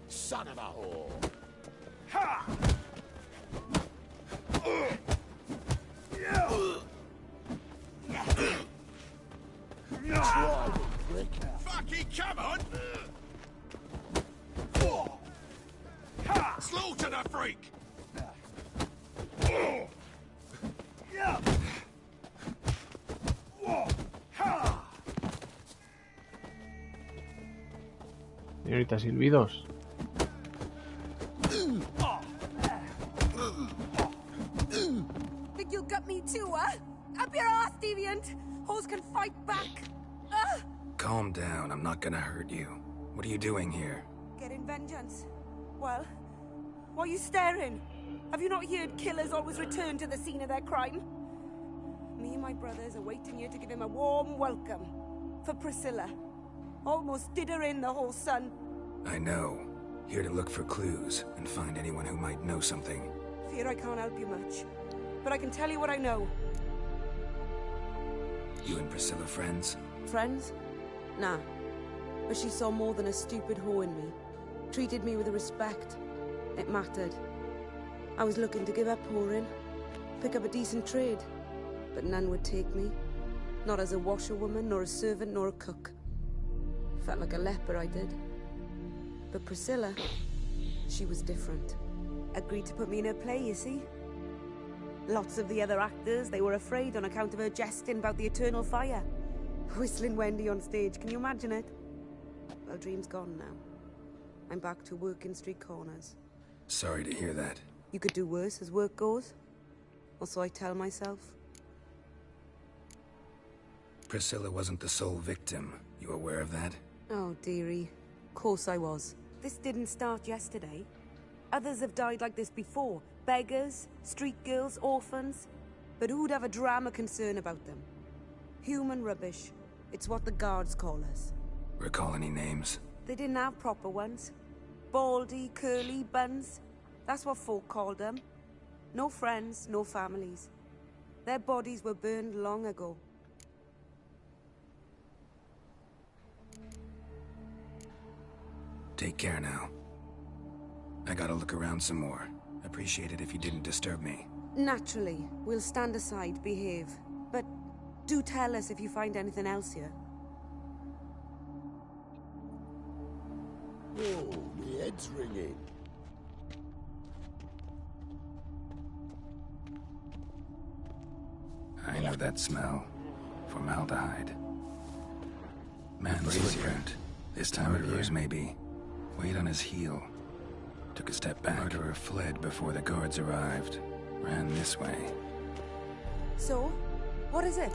Son of a whore. Fucking come on! Slaughter the freak! Señorita Silbidos. Think you'll gut me too, huh? Up your ass, deviant! Hoes can fight back! Calm down, I'm not gonna hurt you. What are you doing here? Getting vengeance. Well, why are you staring? Have you not heard killers always return to the scene of their crime? Me and my brothers are waiting here to give him a warm welcome. For Priscilla. Almost did her in, the whole son. I know. Here to look for clues and find anyone who might know something. Fear I can't help you much. But I can tell you what I know. You and Priscilla friends? Friends? Nah. But she saw more than a stupid whore in me. Treated me with respect. It mattered. I was looking to give up whoring. Pick up a decent trade. But none would take me. Not as a washerwoman, nor a servant, nor a cook. Felt like a leper, I did. But Priscilla, she was different. Agreed to put me in her play, you see? Lots of the other actors, they were afraid on account of her jesting about the eternal fire. Whistling Wendy on stage, can you imagine it? Well, dream's gone now. I'm back to working street corners. Sorry to hear that. You could do worse as work goes. Or so I tell myself. Priscilla wasn't the sole victim. You aware of that? Oh, dearie. Of course I was. This didn't start yesterday. Others have died like this before. Beggars, street girls, orphans. But who'd have a drama concern about them? Human rubbish. It's what the guards call us. Recall any names? They didn't have proper ones. Baldy, curly, buns. That's what folk called them. No friends, no families. Their bodies were burned long ago. Take care now. I gotta look around some more. Appreciate it if you didn't disturb me. Naturally. We'll stand aside, behave. But do tell us if you find anything else here. Oh, my head's ringing. I know that smell. Formaldehyde. Man's footprint. This time of years, maybe. Weight on his heel. Took a step back. Murderer fled before the guards arrived. Ran this way. So? What is it?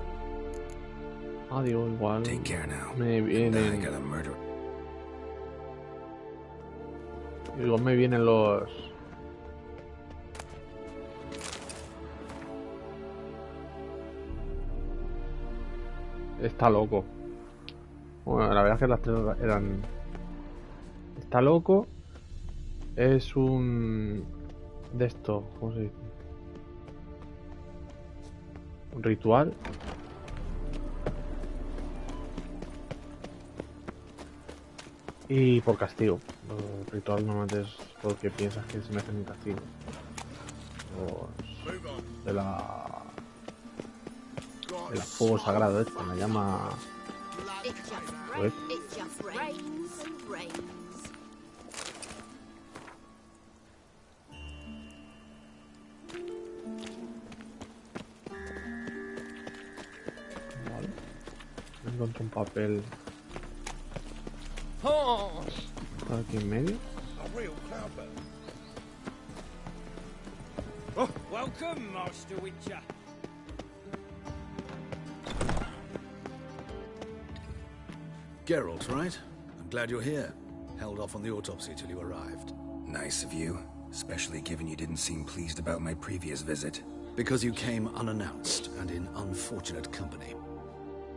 Digo, igual. Take care now. Me vienen. I got a murderer. Digo, me vienen los. Está loco. Bueno, la verdad es que las tres eran. Está loco. Es un. De esto, ¿cómo se dice? Un ritual. Y por castigo. El ritual normalmente es porque piensas que se merecen un castigo. De la fuego sagrado, esto me llama. ¿Ves? Vale. Encuentro un papel. Está aquí en medio. Oh, welcome, Master Witcher. Geralt, right? I'm glad you're here. Held off on the autopsy till you arrived. Nice of you, especially given you didn't seem pleased about my previous visit. Because you came unannounced and in unfortunate company.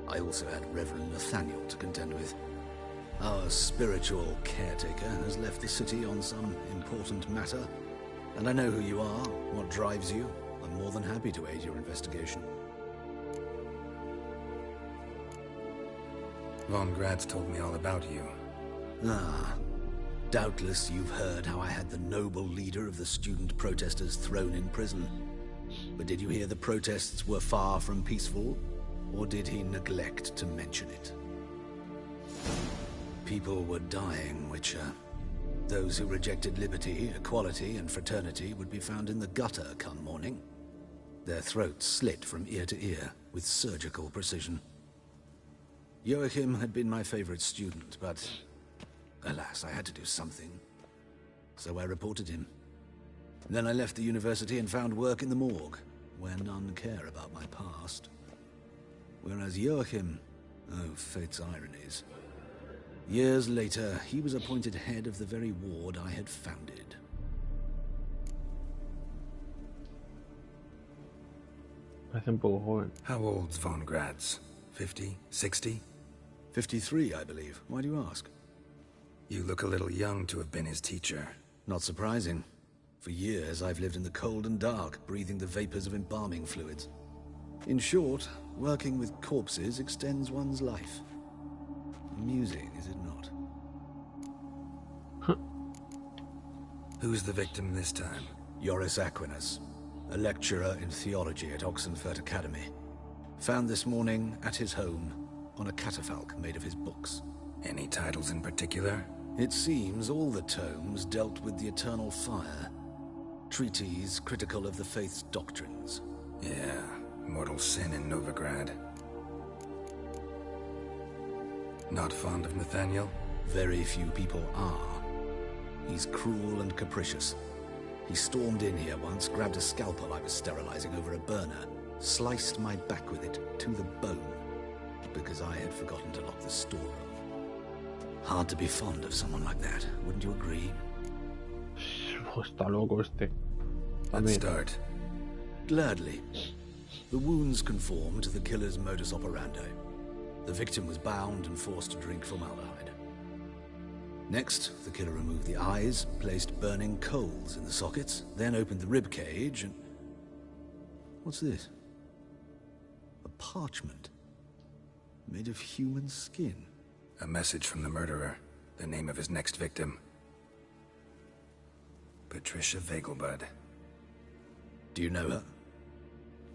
I also had Reverend Nathaniel to contend with. Our spiritual caretaker has left the city on some important matter, and I know who you are, what drives you. I'm more than happy to aid your investigation. Von Gratz told me all about you. Ah. Doubtless you've heard how I had the noble leader of the student protesters thrown in prison. But did you hear the protests were far from peaceful? Or did he neglect to mention it? People were dying, Witcher. Those who rejected liberty, equality, and fraternity would be found in the gutter come morning. Their throats slit from ear to ear with surgical precision. Joachim had been my favorite student, but alas, I had to do something. So I reported him. Then I left the university and found work in the morgue, where none care about my past. Whereas Joachim, oh, fate's ironies. Years later, he was appointed head of the very ward I had founded. Parece un poco joven. How old's Von Gratz? 50? 60? 53, I believe. Why do you ask? You look a little young to have been his teacher. Not surprising. For years, I've lived in the cold and dark, breathing the vapors of embalming fluids. In short, working with corpses extends one's life. Amusing, is it not? Who's the victim this time? Joris Aquinas, a lecturer in theology at Oxenfurt Academy. Found this morning at his home on a catafalque made of his books. Any titles in particular? It seems all the tomes dealt with the eternal fire. Treatises critical of the faith's doctrines. Yeah, mortal sin in Novigrad. Not fond of Nathaniel? Very few people are. He's cruel and capricious. He stormed in here once, grabbed a scalpel I was sterilizing over a burner, sliced my back with it to the bone, because I had forgotten to lock the storeroom. Hard to be fond of someone like that, wouldn't you agree? Está loco este. Let's start. Gladly. The wounds conform to the killer's modus operandi. The victim was bound and forced to drink formaldehyde. Next, the killer removed the eyes, placed burning coals in the sockets, then opened the rib cage and... What's this? A parchment. Made of human skin. A message from the murderer. The name of his next victim. Patricia Vegelbud. Do you know her?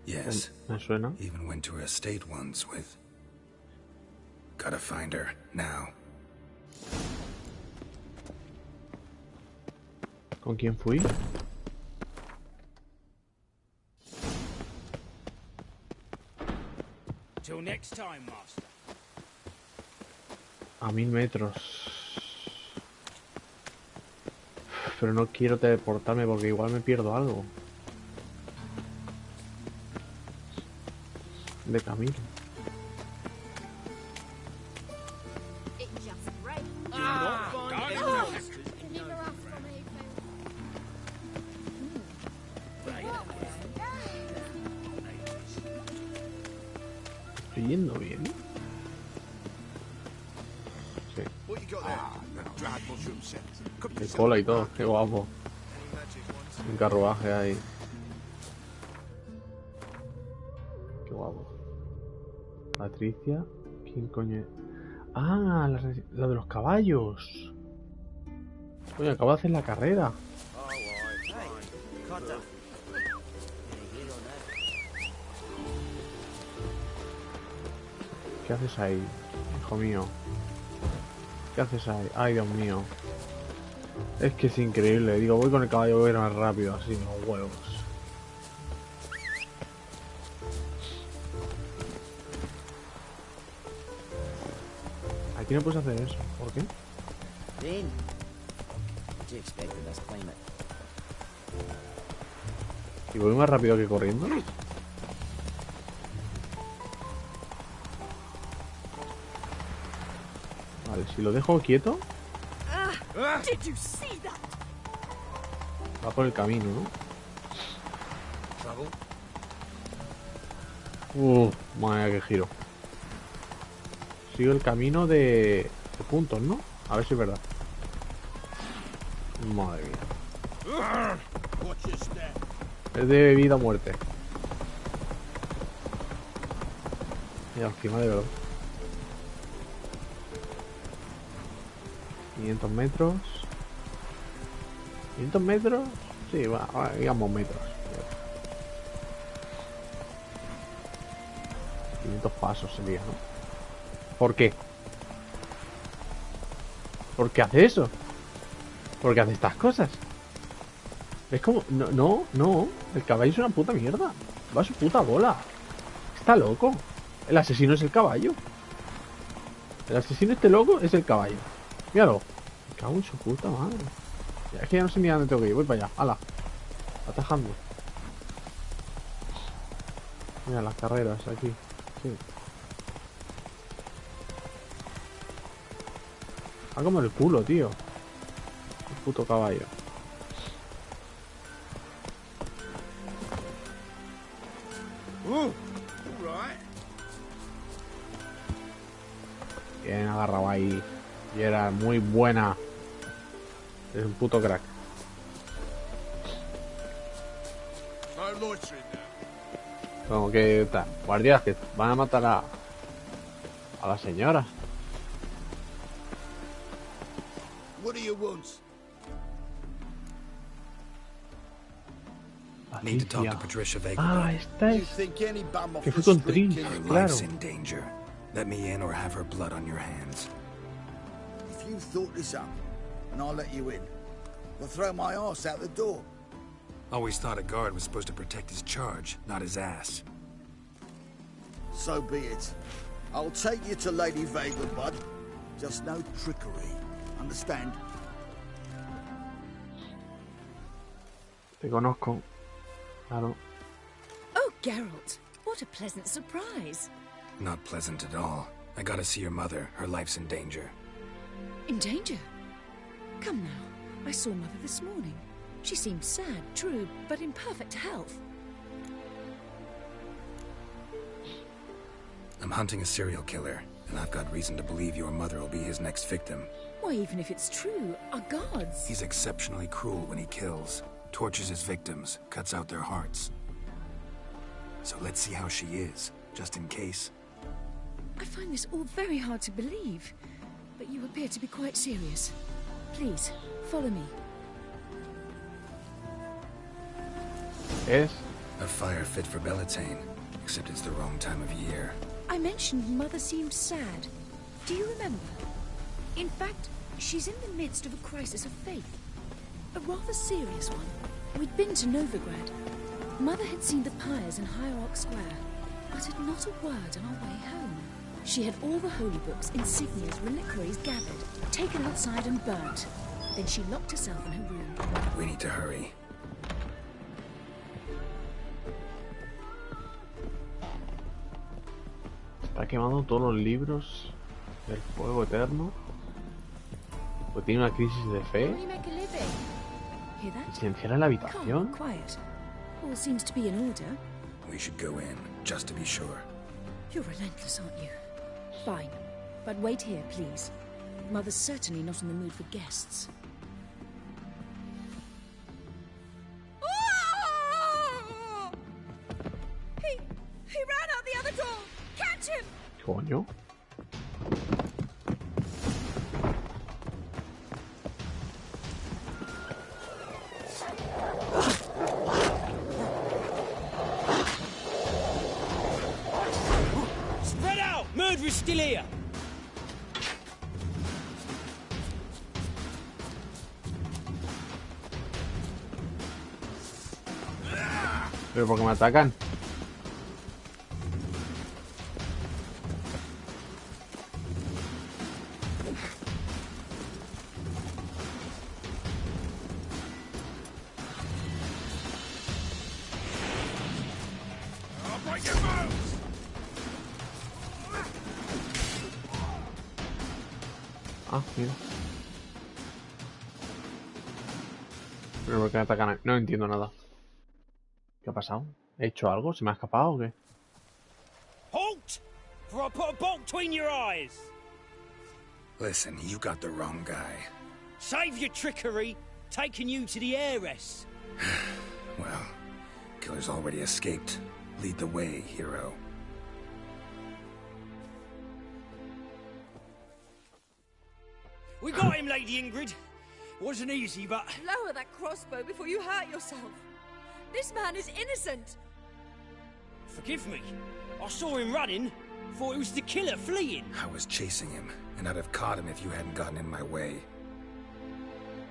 Yes. ¿Me suena? Even went to her estate once with... Gotta find her, now. ¿Con quién fui? Till next time, master. A 1000 metros. Pero no quiero teleportarme porque igual me pierdo algo. De camino. ¿Estoy yendo bien? Sí. Hay cola y todo, qué guapo. Un carruaje ahí. Qué guapo. Patricia. ¿Quién coño es? Ah, la de los caballos. Coño, acabo de hacer la carrera. ¿Qué haces ahí, hijo mío? ¿Qué haces ahí? Ay, Dios mío. Es que es increíble. Digo, voy con el caballo, voy a ir más rápido, así, los huevos. Aquí no puedes hacer eso. ¿Por qué? ¿Y voy más rápido que corriendo? Vale, si lo dejo quieto... Va por el camino, ¿no? Madre mía, qué giro. Sigo el camino de 14 puntos, ¿no? A ver si es verdad. Madre mía. Es de vida o muerte. Mira, encima de verdad. 500 metros. 500 metros. Sí, va, digamos metros. 500 pasos sería, ¿no? ¿Por qué? ¿Por qué hace eso? ¿Por qué hace estas cosas? Es como... No. El caballo es una puta mierda. Va a su puta bola. Está loco. El asesino es el caballo. El asesino este loco es el caballo. Míralo. Me cago en su puta madre. Es que ya no sé ni a dónde tengo que ir. Voy para allá. Hala. Atajando. Mira las carreras aquí. Sí. Va como el culo, tío. El puto caballo. Bien agarrado ahí. Y era muy buena. Es un puto crack. Como que guardias que van a matar a la señora. Need to talk to Patricia Vega. Ah, esta es. Que fue con Trinch, claro. In danger. Let me in or have her blood on your hands. If you thought this up, and I'll let you in, I'll throw my ass out the door. Always thought a guard was supposed to protect his charge, not his ass. So be it. I'll take you to Lady Vega, bud. Just no trickery. Understand? Te conozco. Claro. Oh, Geralt. What a pleasant surprise. Not pleasant at all. I gotta see your mother. Her life's in danger. In danger? Come now. I saw Mother this morning. She seemed sad, true, but in perfect health. I'm hunting a serial killer, and I've got reason to believe your mother will be his next victim. Why, even if it's true, our gods... He's exceptionally cruel when he kills, tortures his victims, cuts out their hearts. So let's see how she is, just in case. I find this all very hard to believe, but you appear to be quite serious. Please, follow me. Yes? A fire fit for Bellatane, except it's the wrong time of year. I mentioned Mother seemed sad. Do you remember? In fact, she's in the midst of a crisis of faith. A rather serious one. We'd been to Novigrad. Mother had seen the pyres in Hierarch Square, uttered not a word on our way home. She had all the holy books, insignias, reliquaries gathered, taken outside and burnt. Then she locked herself in her room. We need to hurry. Está quemando todos los libros del fuego eterno. Pues tiene una crisis de fe. Se encierra en la habitación. All seems to be in order. We should go in, just to be sure. You're relentless, aren't you? Fine. But wait here, please. Mother's certainly not in the mood for guests. He ran out the other door! Catch him! Coño. Spread out! Murderer's still here! ¿Pero por qué me atacan? Ah, mira. ¿Pero por qué me atacan? No entiendo nada. ¿Qué ha pasado? ¿He hecho algo? ¿Se me ha escapado o qué? Halt! For I put a bolt between your eyes! Listen, you got the wrong guy. Save your trickery, taking you to the heiress. Well, killer's already escaped. Lead the way, hero. We got him, Lady Ingrid. Wasn't easy, but... Lower that crossbow before you hurt yourself. This man is innocent. Forgive me. I saw him running. Thought it was the killer fleeing. I was chasing him, and I'd have caught him if you hadn't gotten in my way.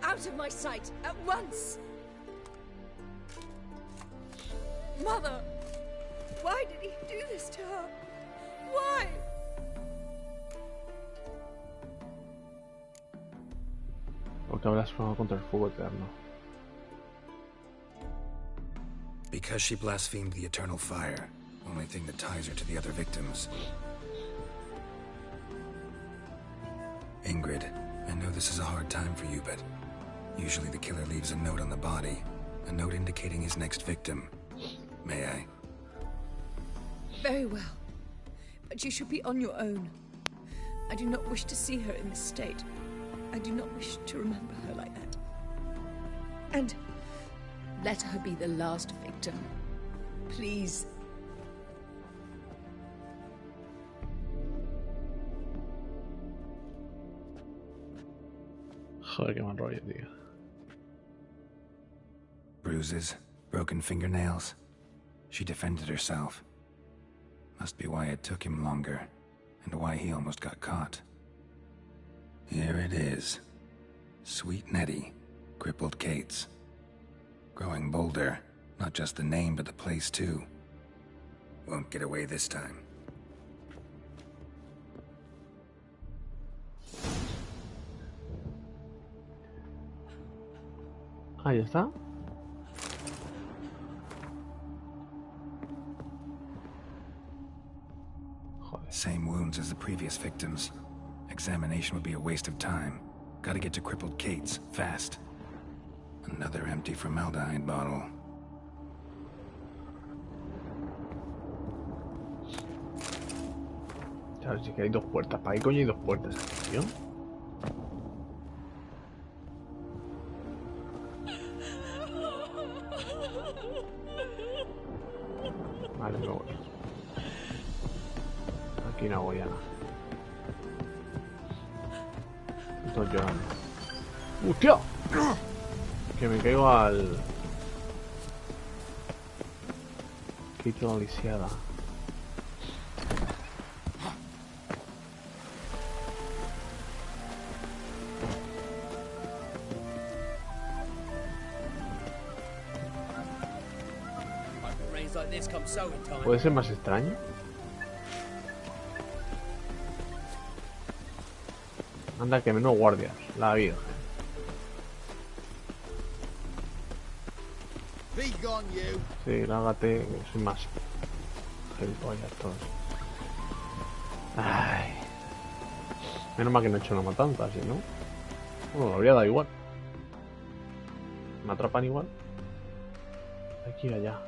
Out of my sight, at once! Mother! Why did he do this to her? Why? Porque habrás jugado contra el fuego eterno. Because she blasphemed the eternal fire. Only thing that ties her to the other victims. Ingrid, I know this is a hard time for you, but usually the killer leaves a note on the body. A note indicating his next victim. May I? Very well. But you should be on your own. I do not wish to see her in this state. I do not wish to remember her like that. And let her be the last victim. Please. Joder, qué mal rollo, tío. Bruises, broken fingernails. She defended herself. Must be why it took him longer, and why he almost got caught. Here it is. Sweet Nettie, crippled Kate's. Growing bolder, not just the name but the place too. Won't get away this time. Ahí está. Same wounds as the previous victims. Examination would be a waste of time. Gotta get to crippled Kate's, fast. Another empty formaldehyde bottle. Claro, sí que hay dos puertas. ¿Para qué coño hay dos puertas, tío? Vale, me voy. Aquí no voy a nada. Estoy llorando. ¡Hostia! Que me caigo al... Quito la lisiada. ¿Puede ser más extraño? Anda, que menos guardias. La vida. Sí, lárgate, que soy más gilipollas todos. Ay. Menos mal que no he hecho una matanza, así, ¿no? Bueno, me habría dado igual. Me atrapan igual. Hay que ir allá.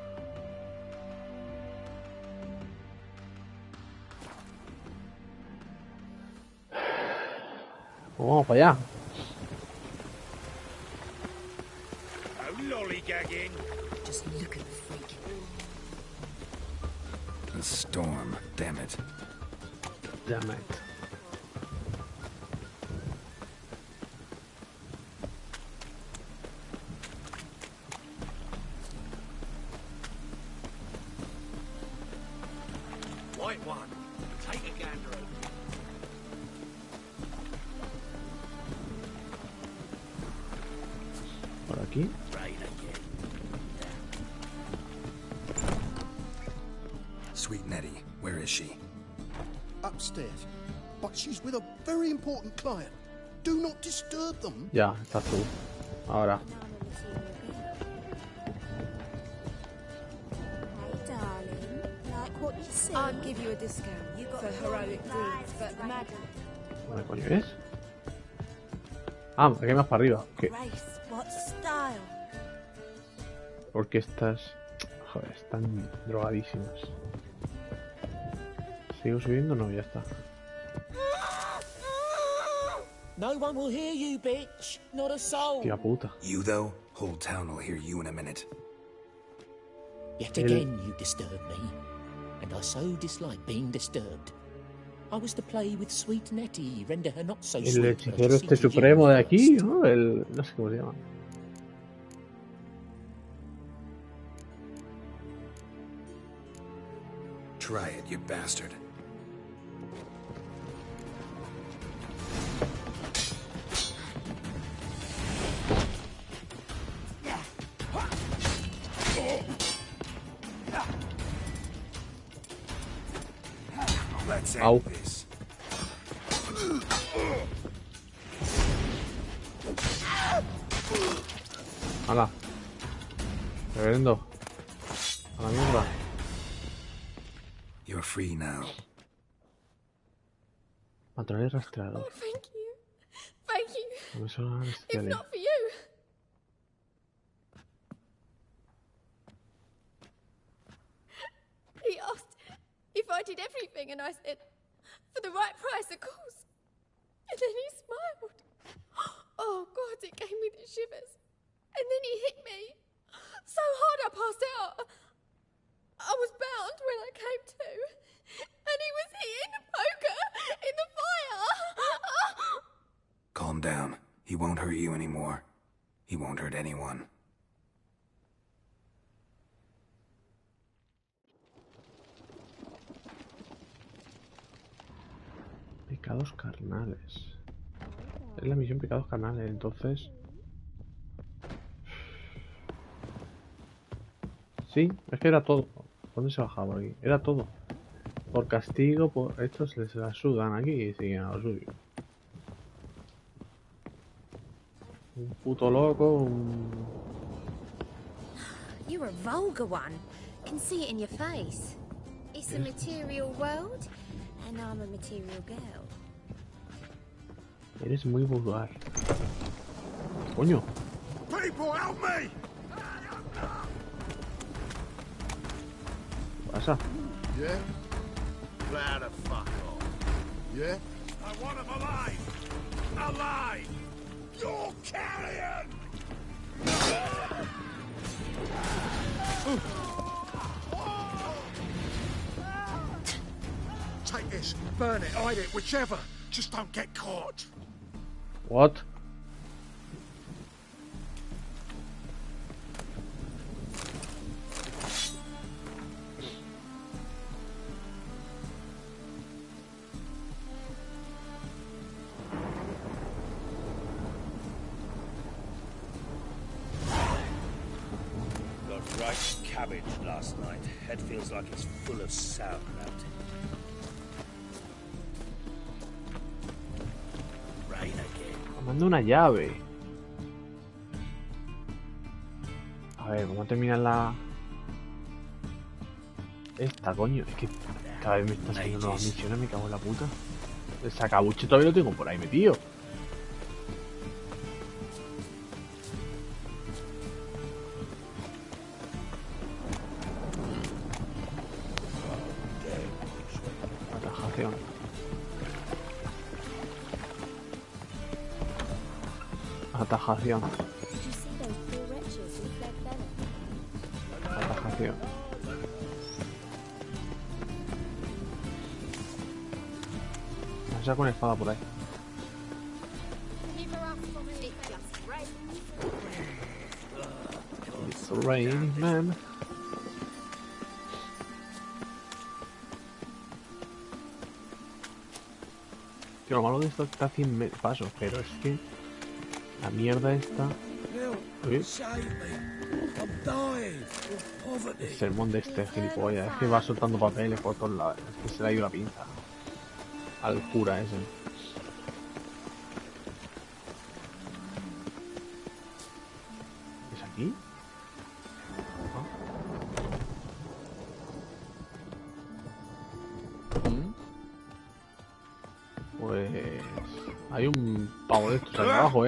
Pues vamos para allá. Just look at the freak. The storm, damn it. Damn it. White one, take a gander. Por aquí. Sweet Nettie, where is she? Upstairs. But she's with a very important client. Do not disturb them. Ya, está tú. Ahora. I'll give you a discount for heroic deeds, but the madam... ¿Dónde coño es? Ah, aquí hay más para arriba. ¿Qué? What style? Porque estas... Joder, están drogadísimas. ¿Sigo subiendo? No, ya está. No one will hear you, bitch. Not a soul. Tía puta. You, though? Whole town will hear you in a minute. Yet again you disturb me, and I so dislike being disturbed. I was to play with sweet Nettie, render her not so sweet. El hechicero este supremo de aquí, ¿no? El... no sé cómo se llama. Try it, you bastard. Au. Hala. Reverendo. A la mierda. You're free now. Patrones rastreados. Oh, thank you. Thank you. No me suena If not for you. He asked if I did everything, and I said, for the right price, of course. And then he smiled. Oh, God, it gave me the shivers. And then he hit me so hard I passed out. I was bound when I came to. And he was hitting the poker in the fire. Calm down. He won't hurt you anymore. He won't hurt anyone. Pecados carnales. Es la misión pecados carnales, entonces... Sí, es que era todo. ¿Dónde se bajaba por aquí? Era todo. Por castigo, por... Estos les la sudan aquí y siguen a lo suyo. Un puto loco, un... You're a vulgar one. Can see it in your face. It's a material world, and I'm a material girl. Eres muy vulgar. Coño. People, help me! ¿Qué pasa? Yeah? Plow the fuck off. Yeah? I want him alive! Alive! You're carrion! Take this, burn it, hide it, whichever. Just don't get caught. What? Got rice cabbage last night. Head feels like it's full of sauerkraut. Manda una llave. A ver, ¿cómo termina la...? Esta, coño. Es que cada vez me están saliendo nuevas misiones, me cago en la puta. El sacabuche todavía lo tengo por ahí metido. Atajación. Atajación. Atajación. Me saco una espada por ahí. It's raining, man. Tío, lo malo de esto está a 100 pasos, pero es que la mierda esta... ¿Eh? El sermón de este gilipollas, es que va soltando papeles por todos lados, es que se le ha ido la pinza al cura ese. ¿Es aquí? Pues... hay un pavo de estos ahí abajo,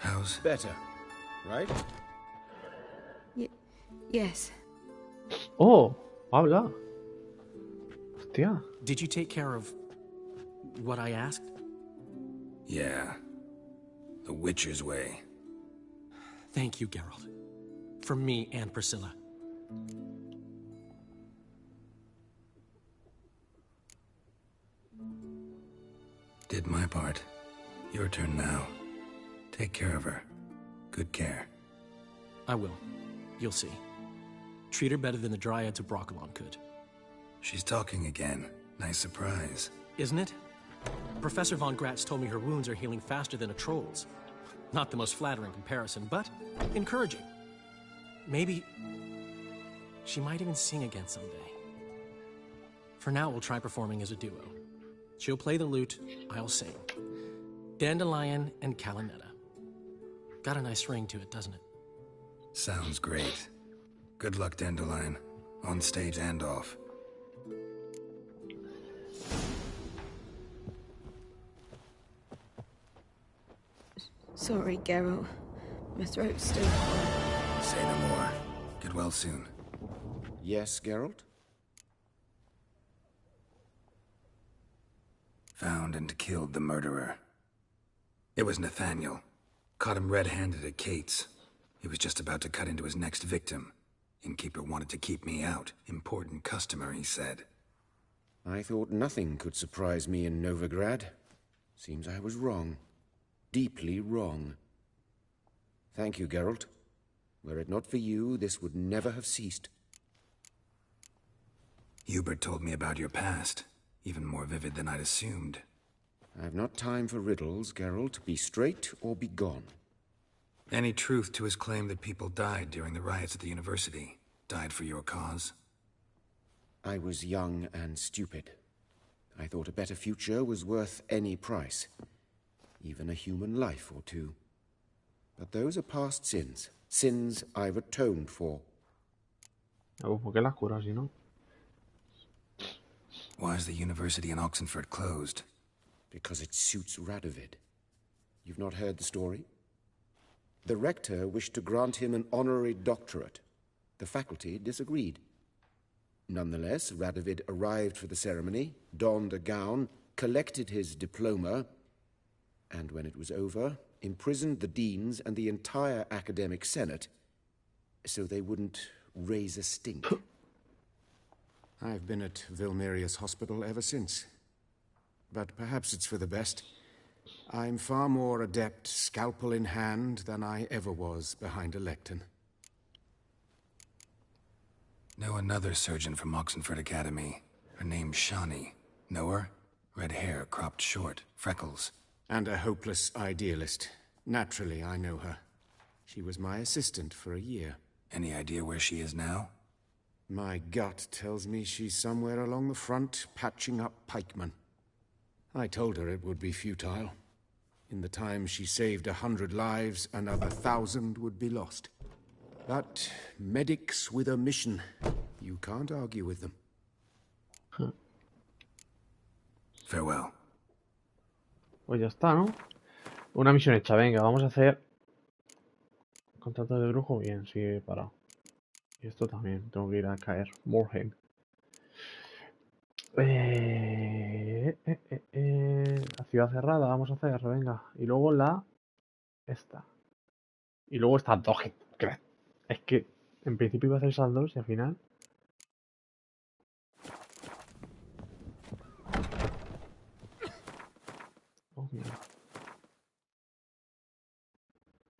How's better, right? Yes. ¡Oh! Habla. Hostia. Did you take care of what I asked? Yeah. The Witcher's way. Thank you, Geralt. From me and Priscilla. Did my part. Your turn now. Take care of her. Good care. I will. You'll see. Treat her better than the Dryads of Brokilon could. She's talking again. Nice surprise. Isn't it? Professor von Gratz told me her wounds are healing faster than a troll's. Not the most flattering comparison, but encouraging. Maybe she might even sing again someday. For now, we'll try performing as a duo. She'll play the lute, I'll sing. Dandelion and Calinetta. Got a nice ring to it, doesn't it? Sounds great. Good luck, Dandelion. On stage and off. Sorry, Geralt. My throat's still... Say no more. Get well soon. Yes, Geralt? Found and killed the murderer. It was Nathaniel. Caught him red-handed at Kate's. He was just about to cut into his next victim. Innkeeper wanted to keep me out. Important customer, he said. I thought nothing could surprise me in Novigrad. Seems I was wrong. Deeply wrong. Thank you, Geralt. Were it not for you, this would never have ceased. Hubert told me about your past. Even more vivid than I'd assumed. I've not time for riddles, Geralt. Be straight or be gone. Any truth to his claim that people died during the riots at the university? Died for your cause? I was young and stupid. I thought a better future was worth any price. Even a human life or two. But those are past sins. Sins I've atoned for. ¿Por qué las curas si no? Why is the university in Oxenford closed? Because it suits Radovid. You've not heard the story? The rector wished to grant him an honorary doctorate. The faculty disagreed. Nonetheless, Radovid arrived for the ceremony, donned a gown, collected his diploma, and when it was over, imprisoned the deans and the entire academic senate so they wouldn't raise a stink. I've been at Vilmerius Hospital ever since. But perhaps it's for the best. I'm far more adept, scalpel in hand, than I ever was behind a lectern. Know another surgeon from Oxenford Academy. Her name's Shani. Know her? Red hair, cropped short, freckles. And a hopeless idealist. Naturally, I know her. She was my assistant for a year. Any idea where she is now? My gut tells me she's somewhere along the front, patching up pikemen. I told her it would be futile. In the time she saved 100 lives, another 1,000 would be lost. But medics with a mission, you can't argue with them. Farewell. Pues ya está, ¿no? Una misión hecha, venga, vamos a hacer... Contrato de brujo, bien, sigue parado. Y esto también, tengo que ir a caer. Morhen. La ciudad cerrada, vamos a hacer, venga. Y luego esta. Y luego estas dos. Es que en principio iba a hacer esas dos y al final... Oh, mira.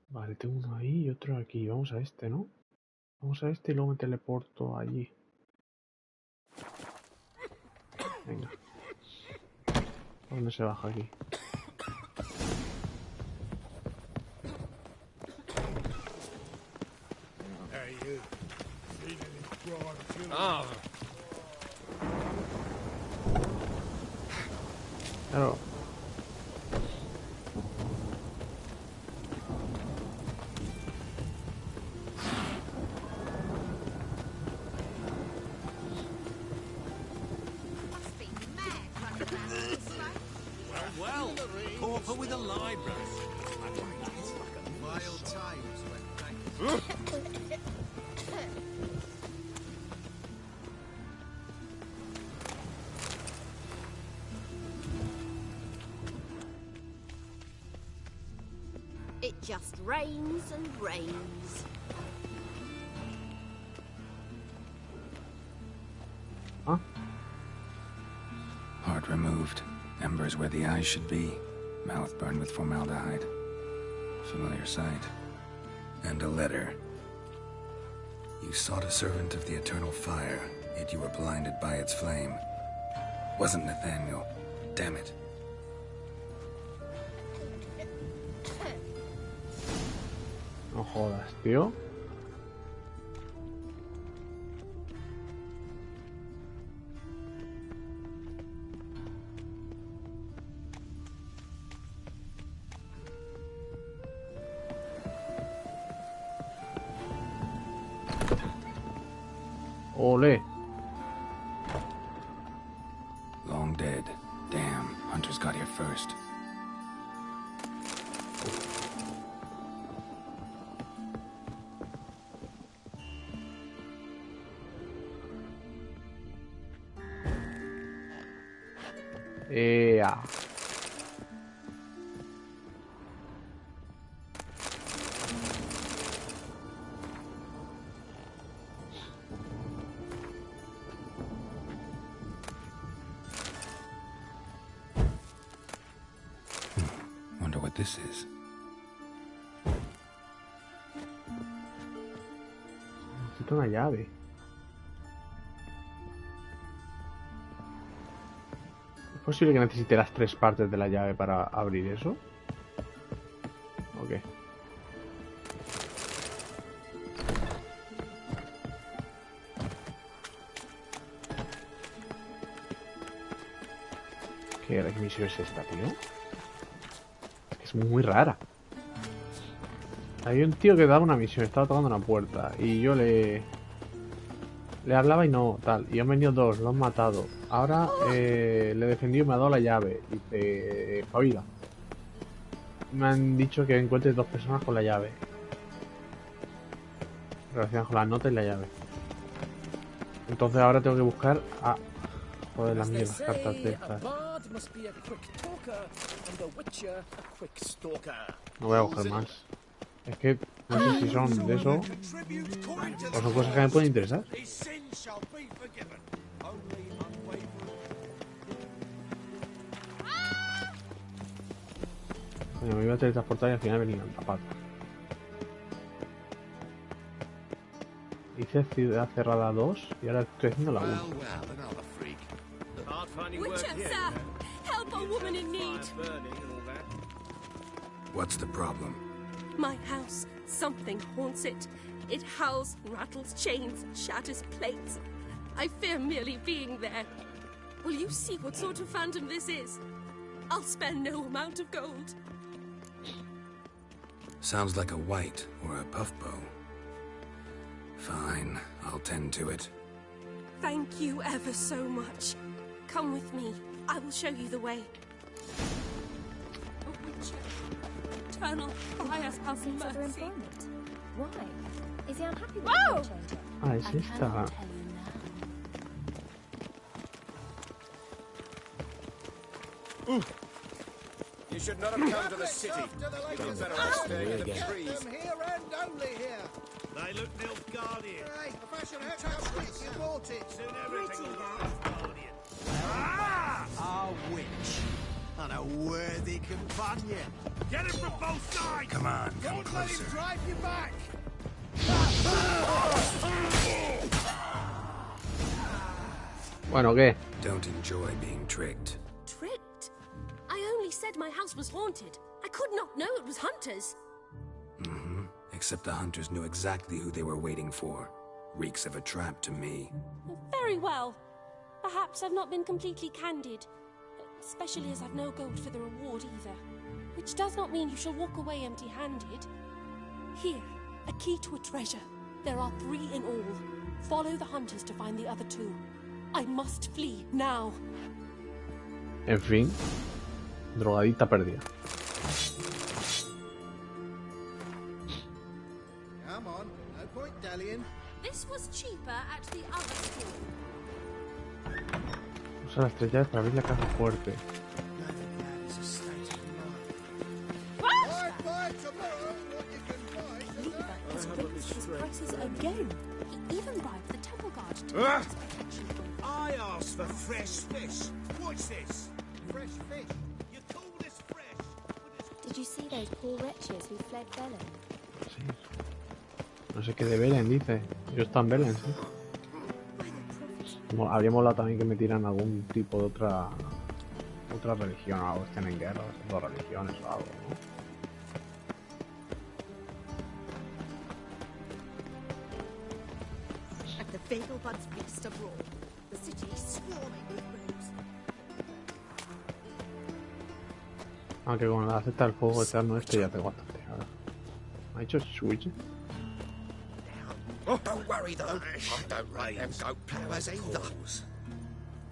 Vale, tengo uno ahí y otro aquí. Vamos a este, ¿no? Vamos a este y luego me teleporto allí. Venga. ¿A dónde se baja aquí? Claro. Well, Pauper with a library. Mild times, just rains and rains. Huh? Heart removed, embers where the eyes should be, mouth burned with formaldehyde. Familiar sight. And a letter. You sought a servant of the eternal fire, yet you were blinded by its flame. Wasn't Nathaniel. Damn it. No jodas, tío. Ole. Long dead. Damn, Hunters got here first. Yeah. Wonder what this is. Necesito una llave. ¿Es posible que necesite las 3 partes de la llave para abrir eso? Ok. ¿Qué misión es esta, tío? Es muy rara. Hay un tío que daba una misión, estaba tocando una puerta y yo le hablaba y no, tal. Y han venido 2, lo han matado. Ahora le defendí y me ha dado la llave. Dice, espabila. Me han dicho que encuentre 2 personas con la llave. Relacionadas con la nota y la llave. Entonces ahora tengo que buscar a... Joder, las mierdas, cartas de estas. No voy a buscar más. Es que no sé si son de eso o son cosas que me pueden interesar. Coño, me iba a teletransportar y al final venía la pata. Hice Ciudad Cerrada 2 y ahora estoy haciendo la 1. Witcher, sir! Help a woman in need! What's the problem? My house. Something haunts it. It howls, rattles chains, shatters plates. I fear merely being there. Will you see what sort of phantom this is? I'll spare no amount of gold. Sounds like a white or a puffbow. Fine, I'll tend to it. Thank you ever so much. Come with me. I will show you the way. A witcher. Eternal fire has mercy. Why? Is he unhappy with Whoa! the change? Ah, es esta. You should not have come to the city. You'd better off staying in the trees. From here and only here. They look Nilfgaardian. Hey, a fashion haircut. You bought it. Soon everything will look Nilfgaardian. A witch. And a worthy companion. Get him from both sides! Come on, come Don't let him closer. drive you back. Bueno, ¿qué? Don't enjoy being tricked. Tricked? I only said my house was haunted. I could not know it was hunters. Mm-hmm. Except the hunters knew exactly who they were waiting for. Reeks of a trap to me. Very well. Perhaps I've not been completely candid. Especially as I've no gold for the reward either. Which does not mean you shall walk away empty-handed. Here, a key to a treasure. There are 3 in all. Follow the hunters to find the other 2. I must flee now. En fin, drogadita perdida. Come on, no point dallying. This was cheaper at the other store. Usa las 3 llaves para abrir la caja fuerte. Bye-bye tomorrow. raised his prices again. He even bribed the temple guard to I asked for fresh fish. What's this? Fresh fish? You call this fresh? Did you see those poor wretches who fled Velen? Sí. No sé qué de Velen, dice. Yo están en Velen, sí. Habría molado también que metieran algún tipo de otra religión o algo, estén en guerra, dos religiones o algo, ¿no? At the Fagelbud's feast abroad, the city swarming with groups. Aunque con la cesta del fuego eterno este ya tengo bastante. Ahora. ¿Ha hecho switch? Oh, don't worry though. I don't like them goat powers either.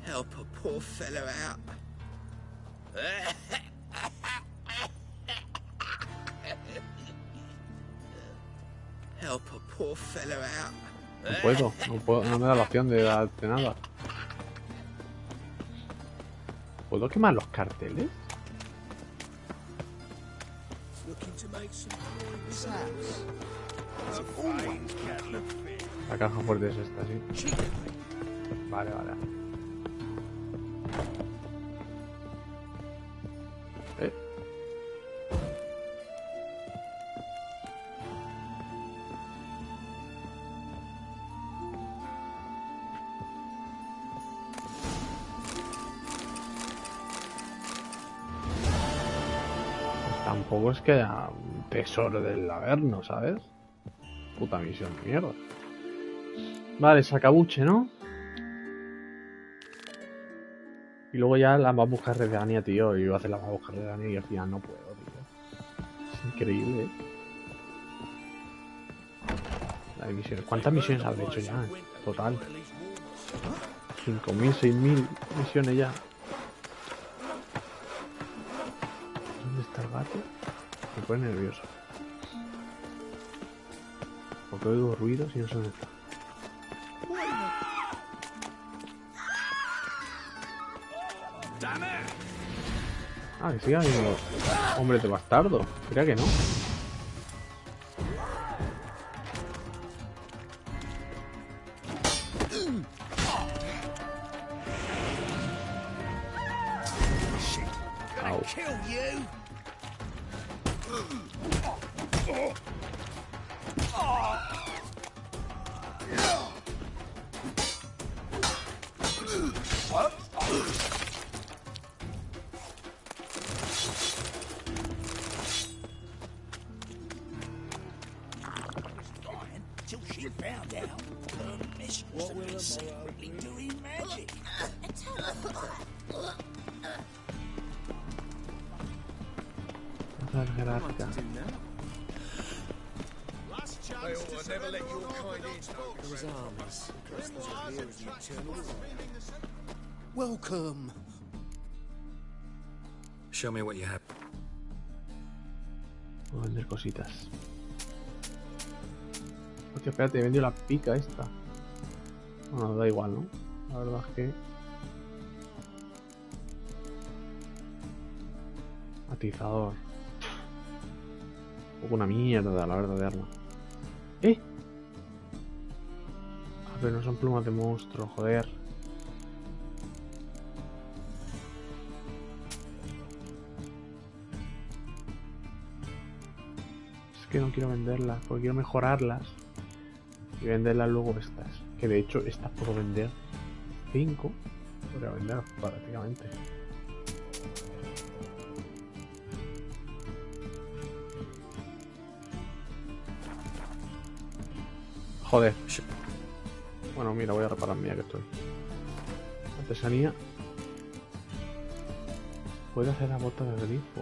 Help a poor fellow out. Help a poor fellow out. No puedo, no me da la opción de darte nada. ¿Puedo quemar los carteles? La caja fuerte es esta, sí. Vale. Tampoco es que haya un tesoro del Averno, ¿sabes? Puta misión de mierda. Vale, sacabuche, ¿no? Y luego ya la va a buscar Redania, tío. Y iba a hacer la va a buscar Redania y al final no puedo, tío. Es increíble, ¿eh? Las misiones. ¿Cuántas misiones habré hecho ya? Total. 5.000, 6.000 misiones ya. ¿Dónde está el gato? Me pone nervioso. Porque oigo ruidos y no sé dónde está. Ah, que siga habiendo hombres de bastardo. Creía que no. Au. Welcome. Show me what you have. Voy a vender cositas. Hostia, espérate, he vendido la pica esta. Bueno, da igual, ¿no? La verdad es que... Atizador. Un poco una mierda, la verdad, de arma. Ah, pero no son plumas de monstruo, joder. Es que no quiero venderlas, porque quiero mejorarlas. Y venderlas luego estas. Que de hecho estas puedo vender 5. Podría vender prácticamente. Joder. Bueno, mira, voy a reparar mía que estoy. Artesanía. Puedo hacer la bota de grifo.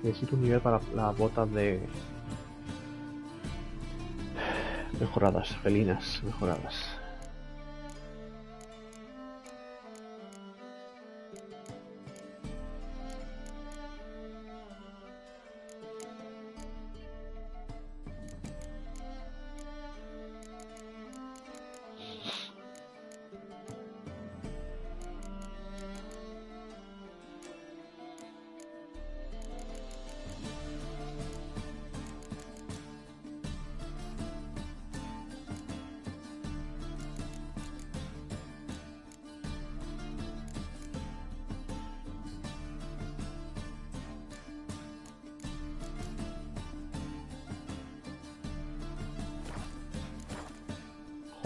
Necesito un nivel para las botas de... mejoradas, felinas, mejoradas.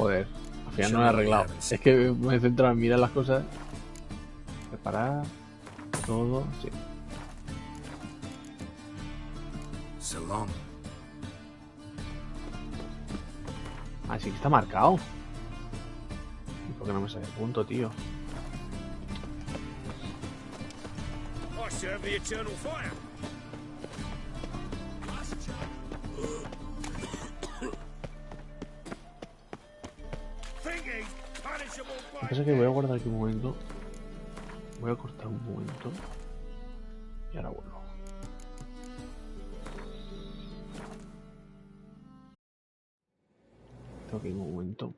Joder, al final no lo he arreglado. Es que me he centrado en mirar las cosas. Preparar. Todo, sí. Salón. Ah, sí que está marcado. ¿Por qué no me sale el punto, tío? I serve the eternal fire. Lo que pasa es que voy a guardar aquí un momento. Voy a cortar un momento. Y ahora vuelvo. Tengo que ir un momento.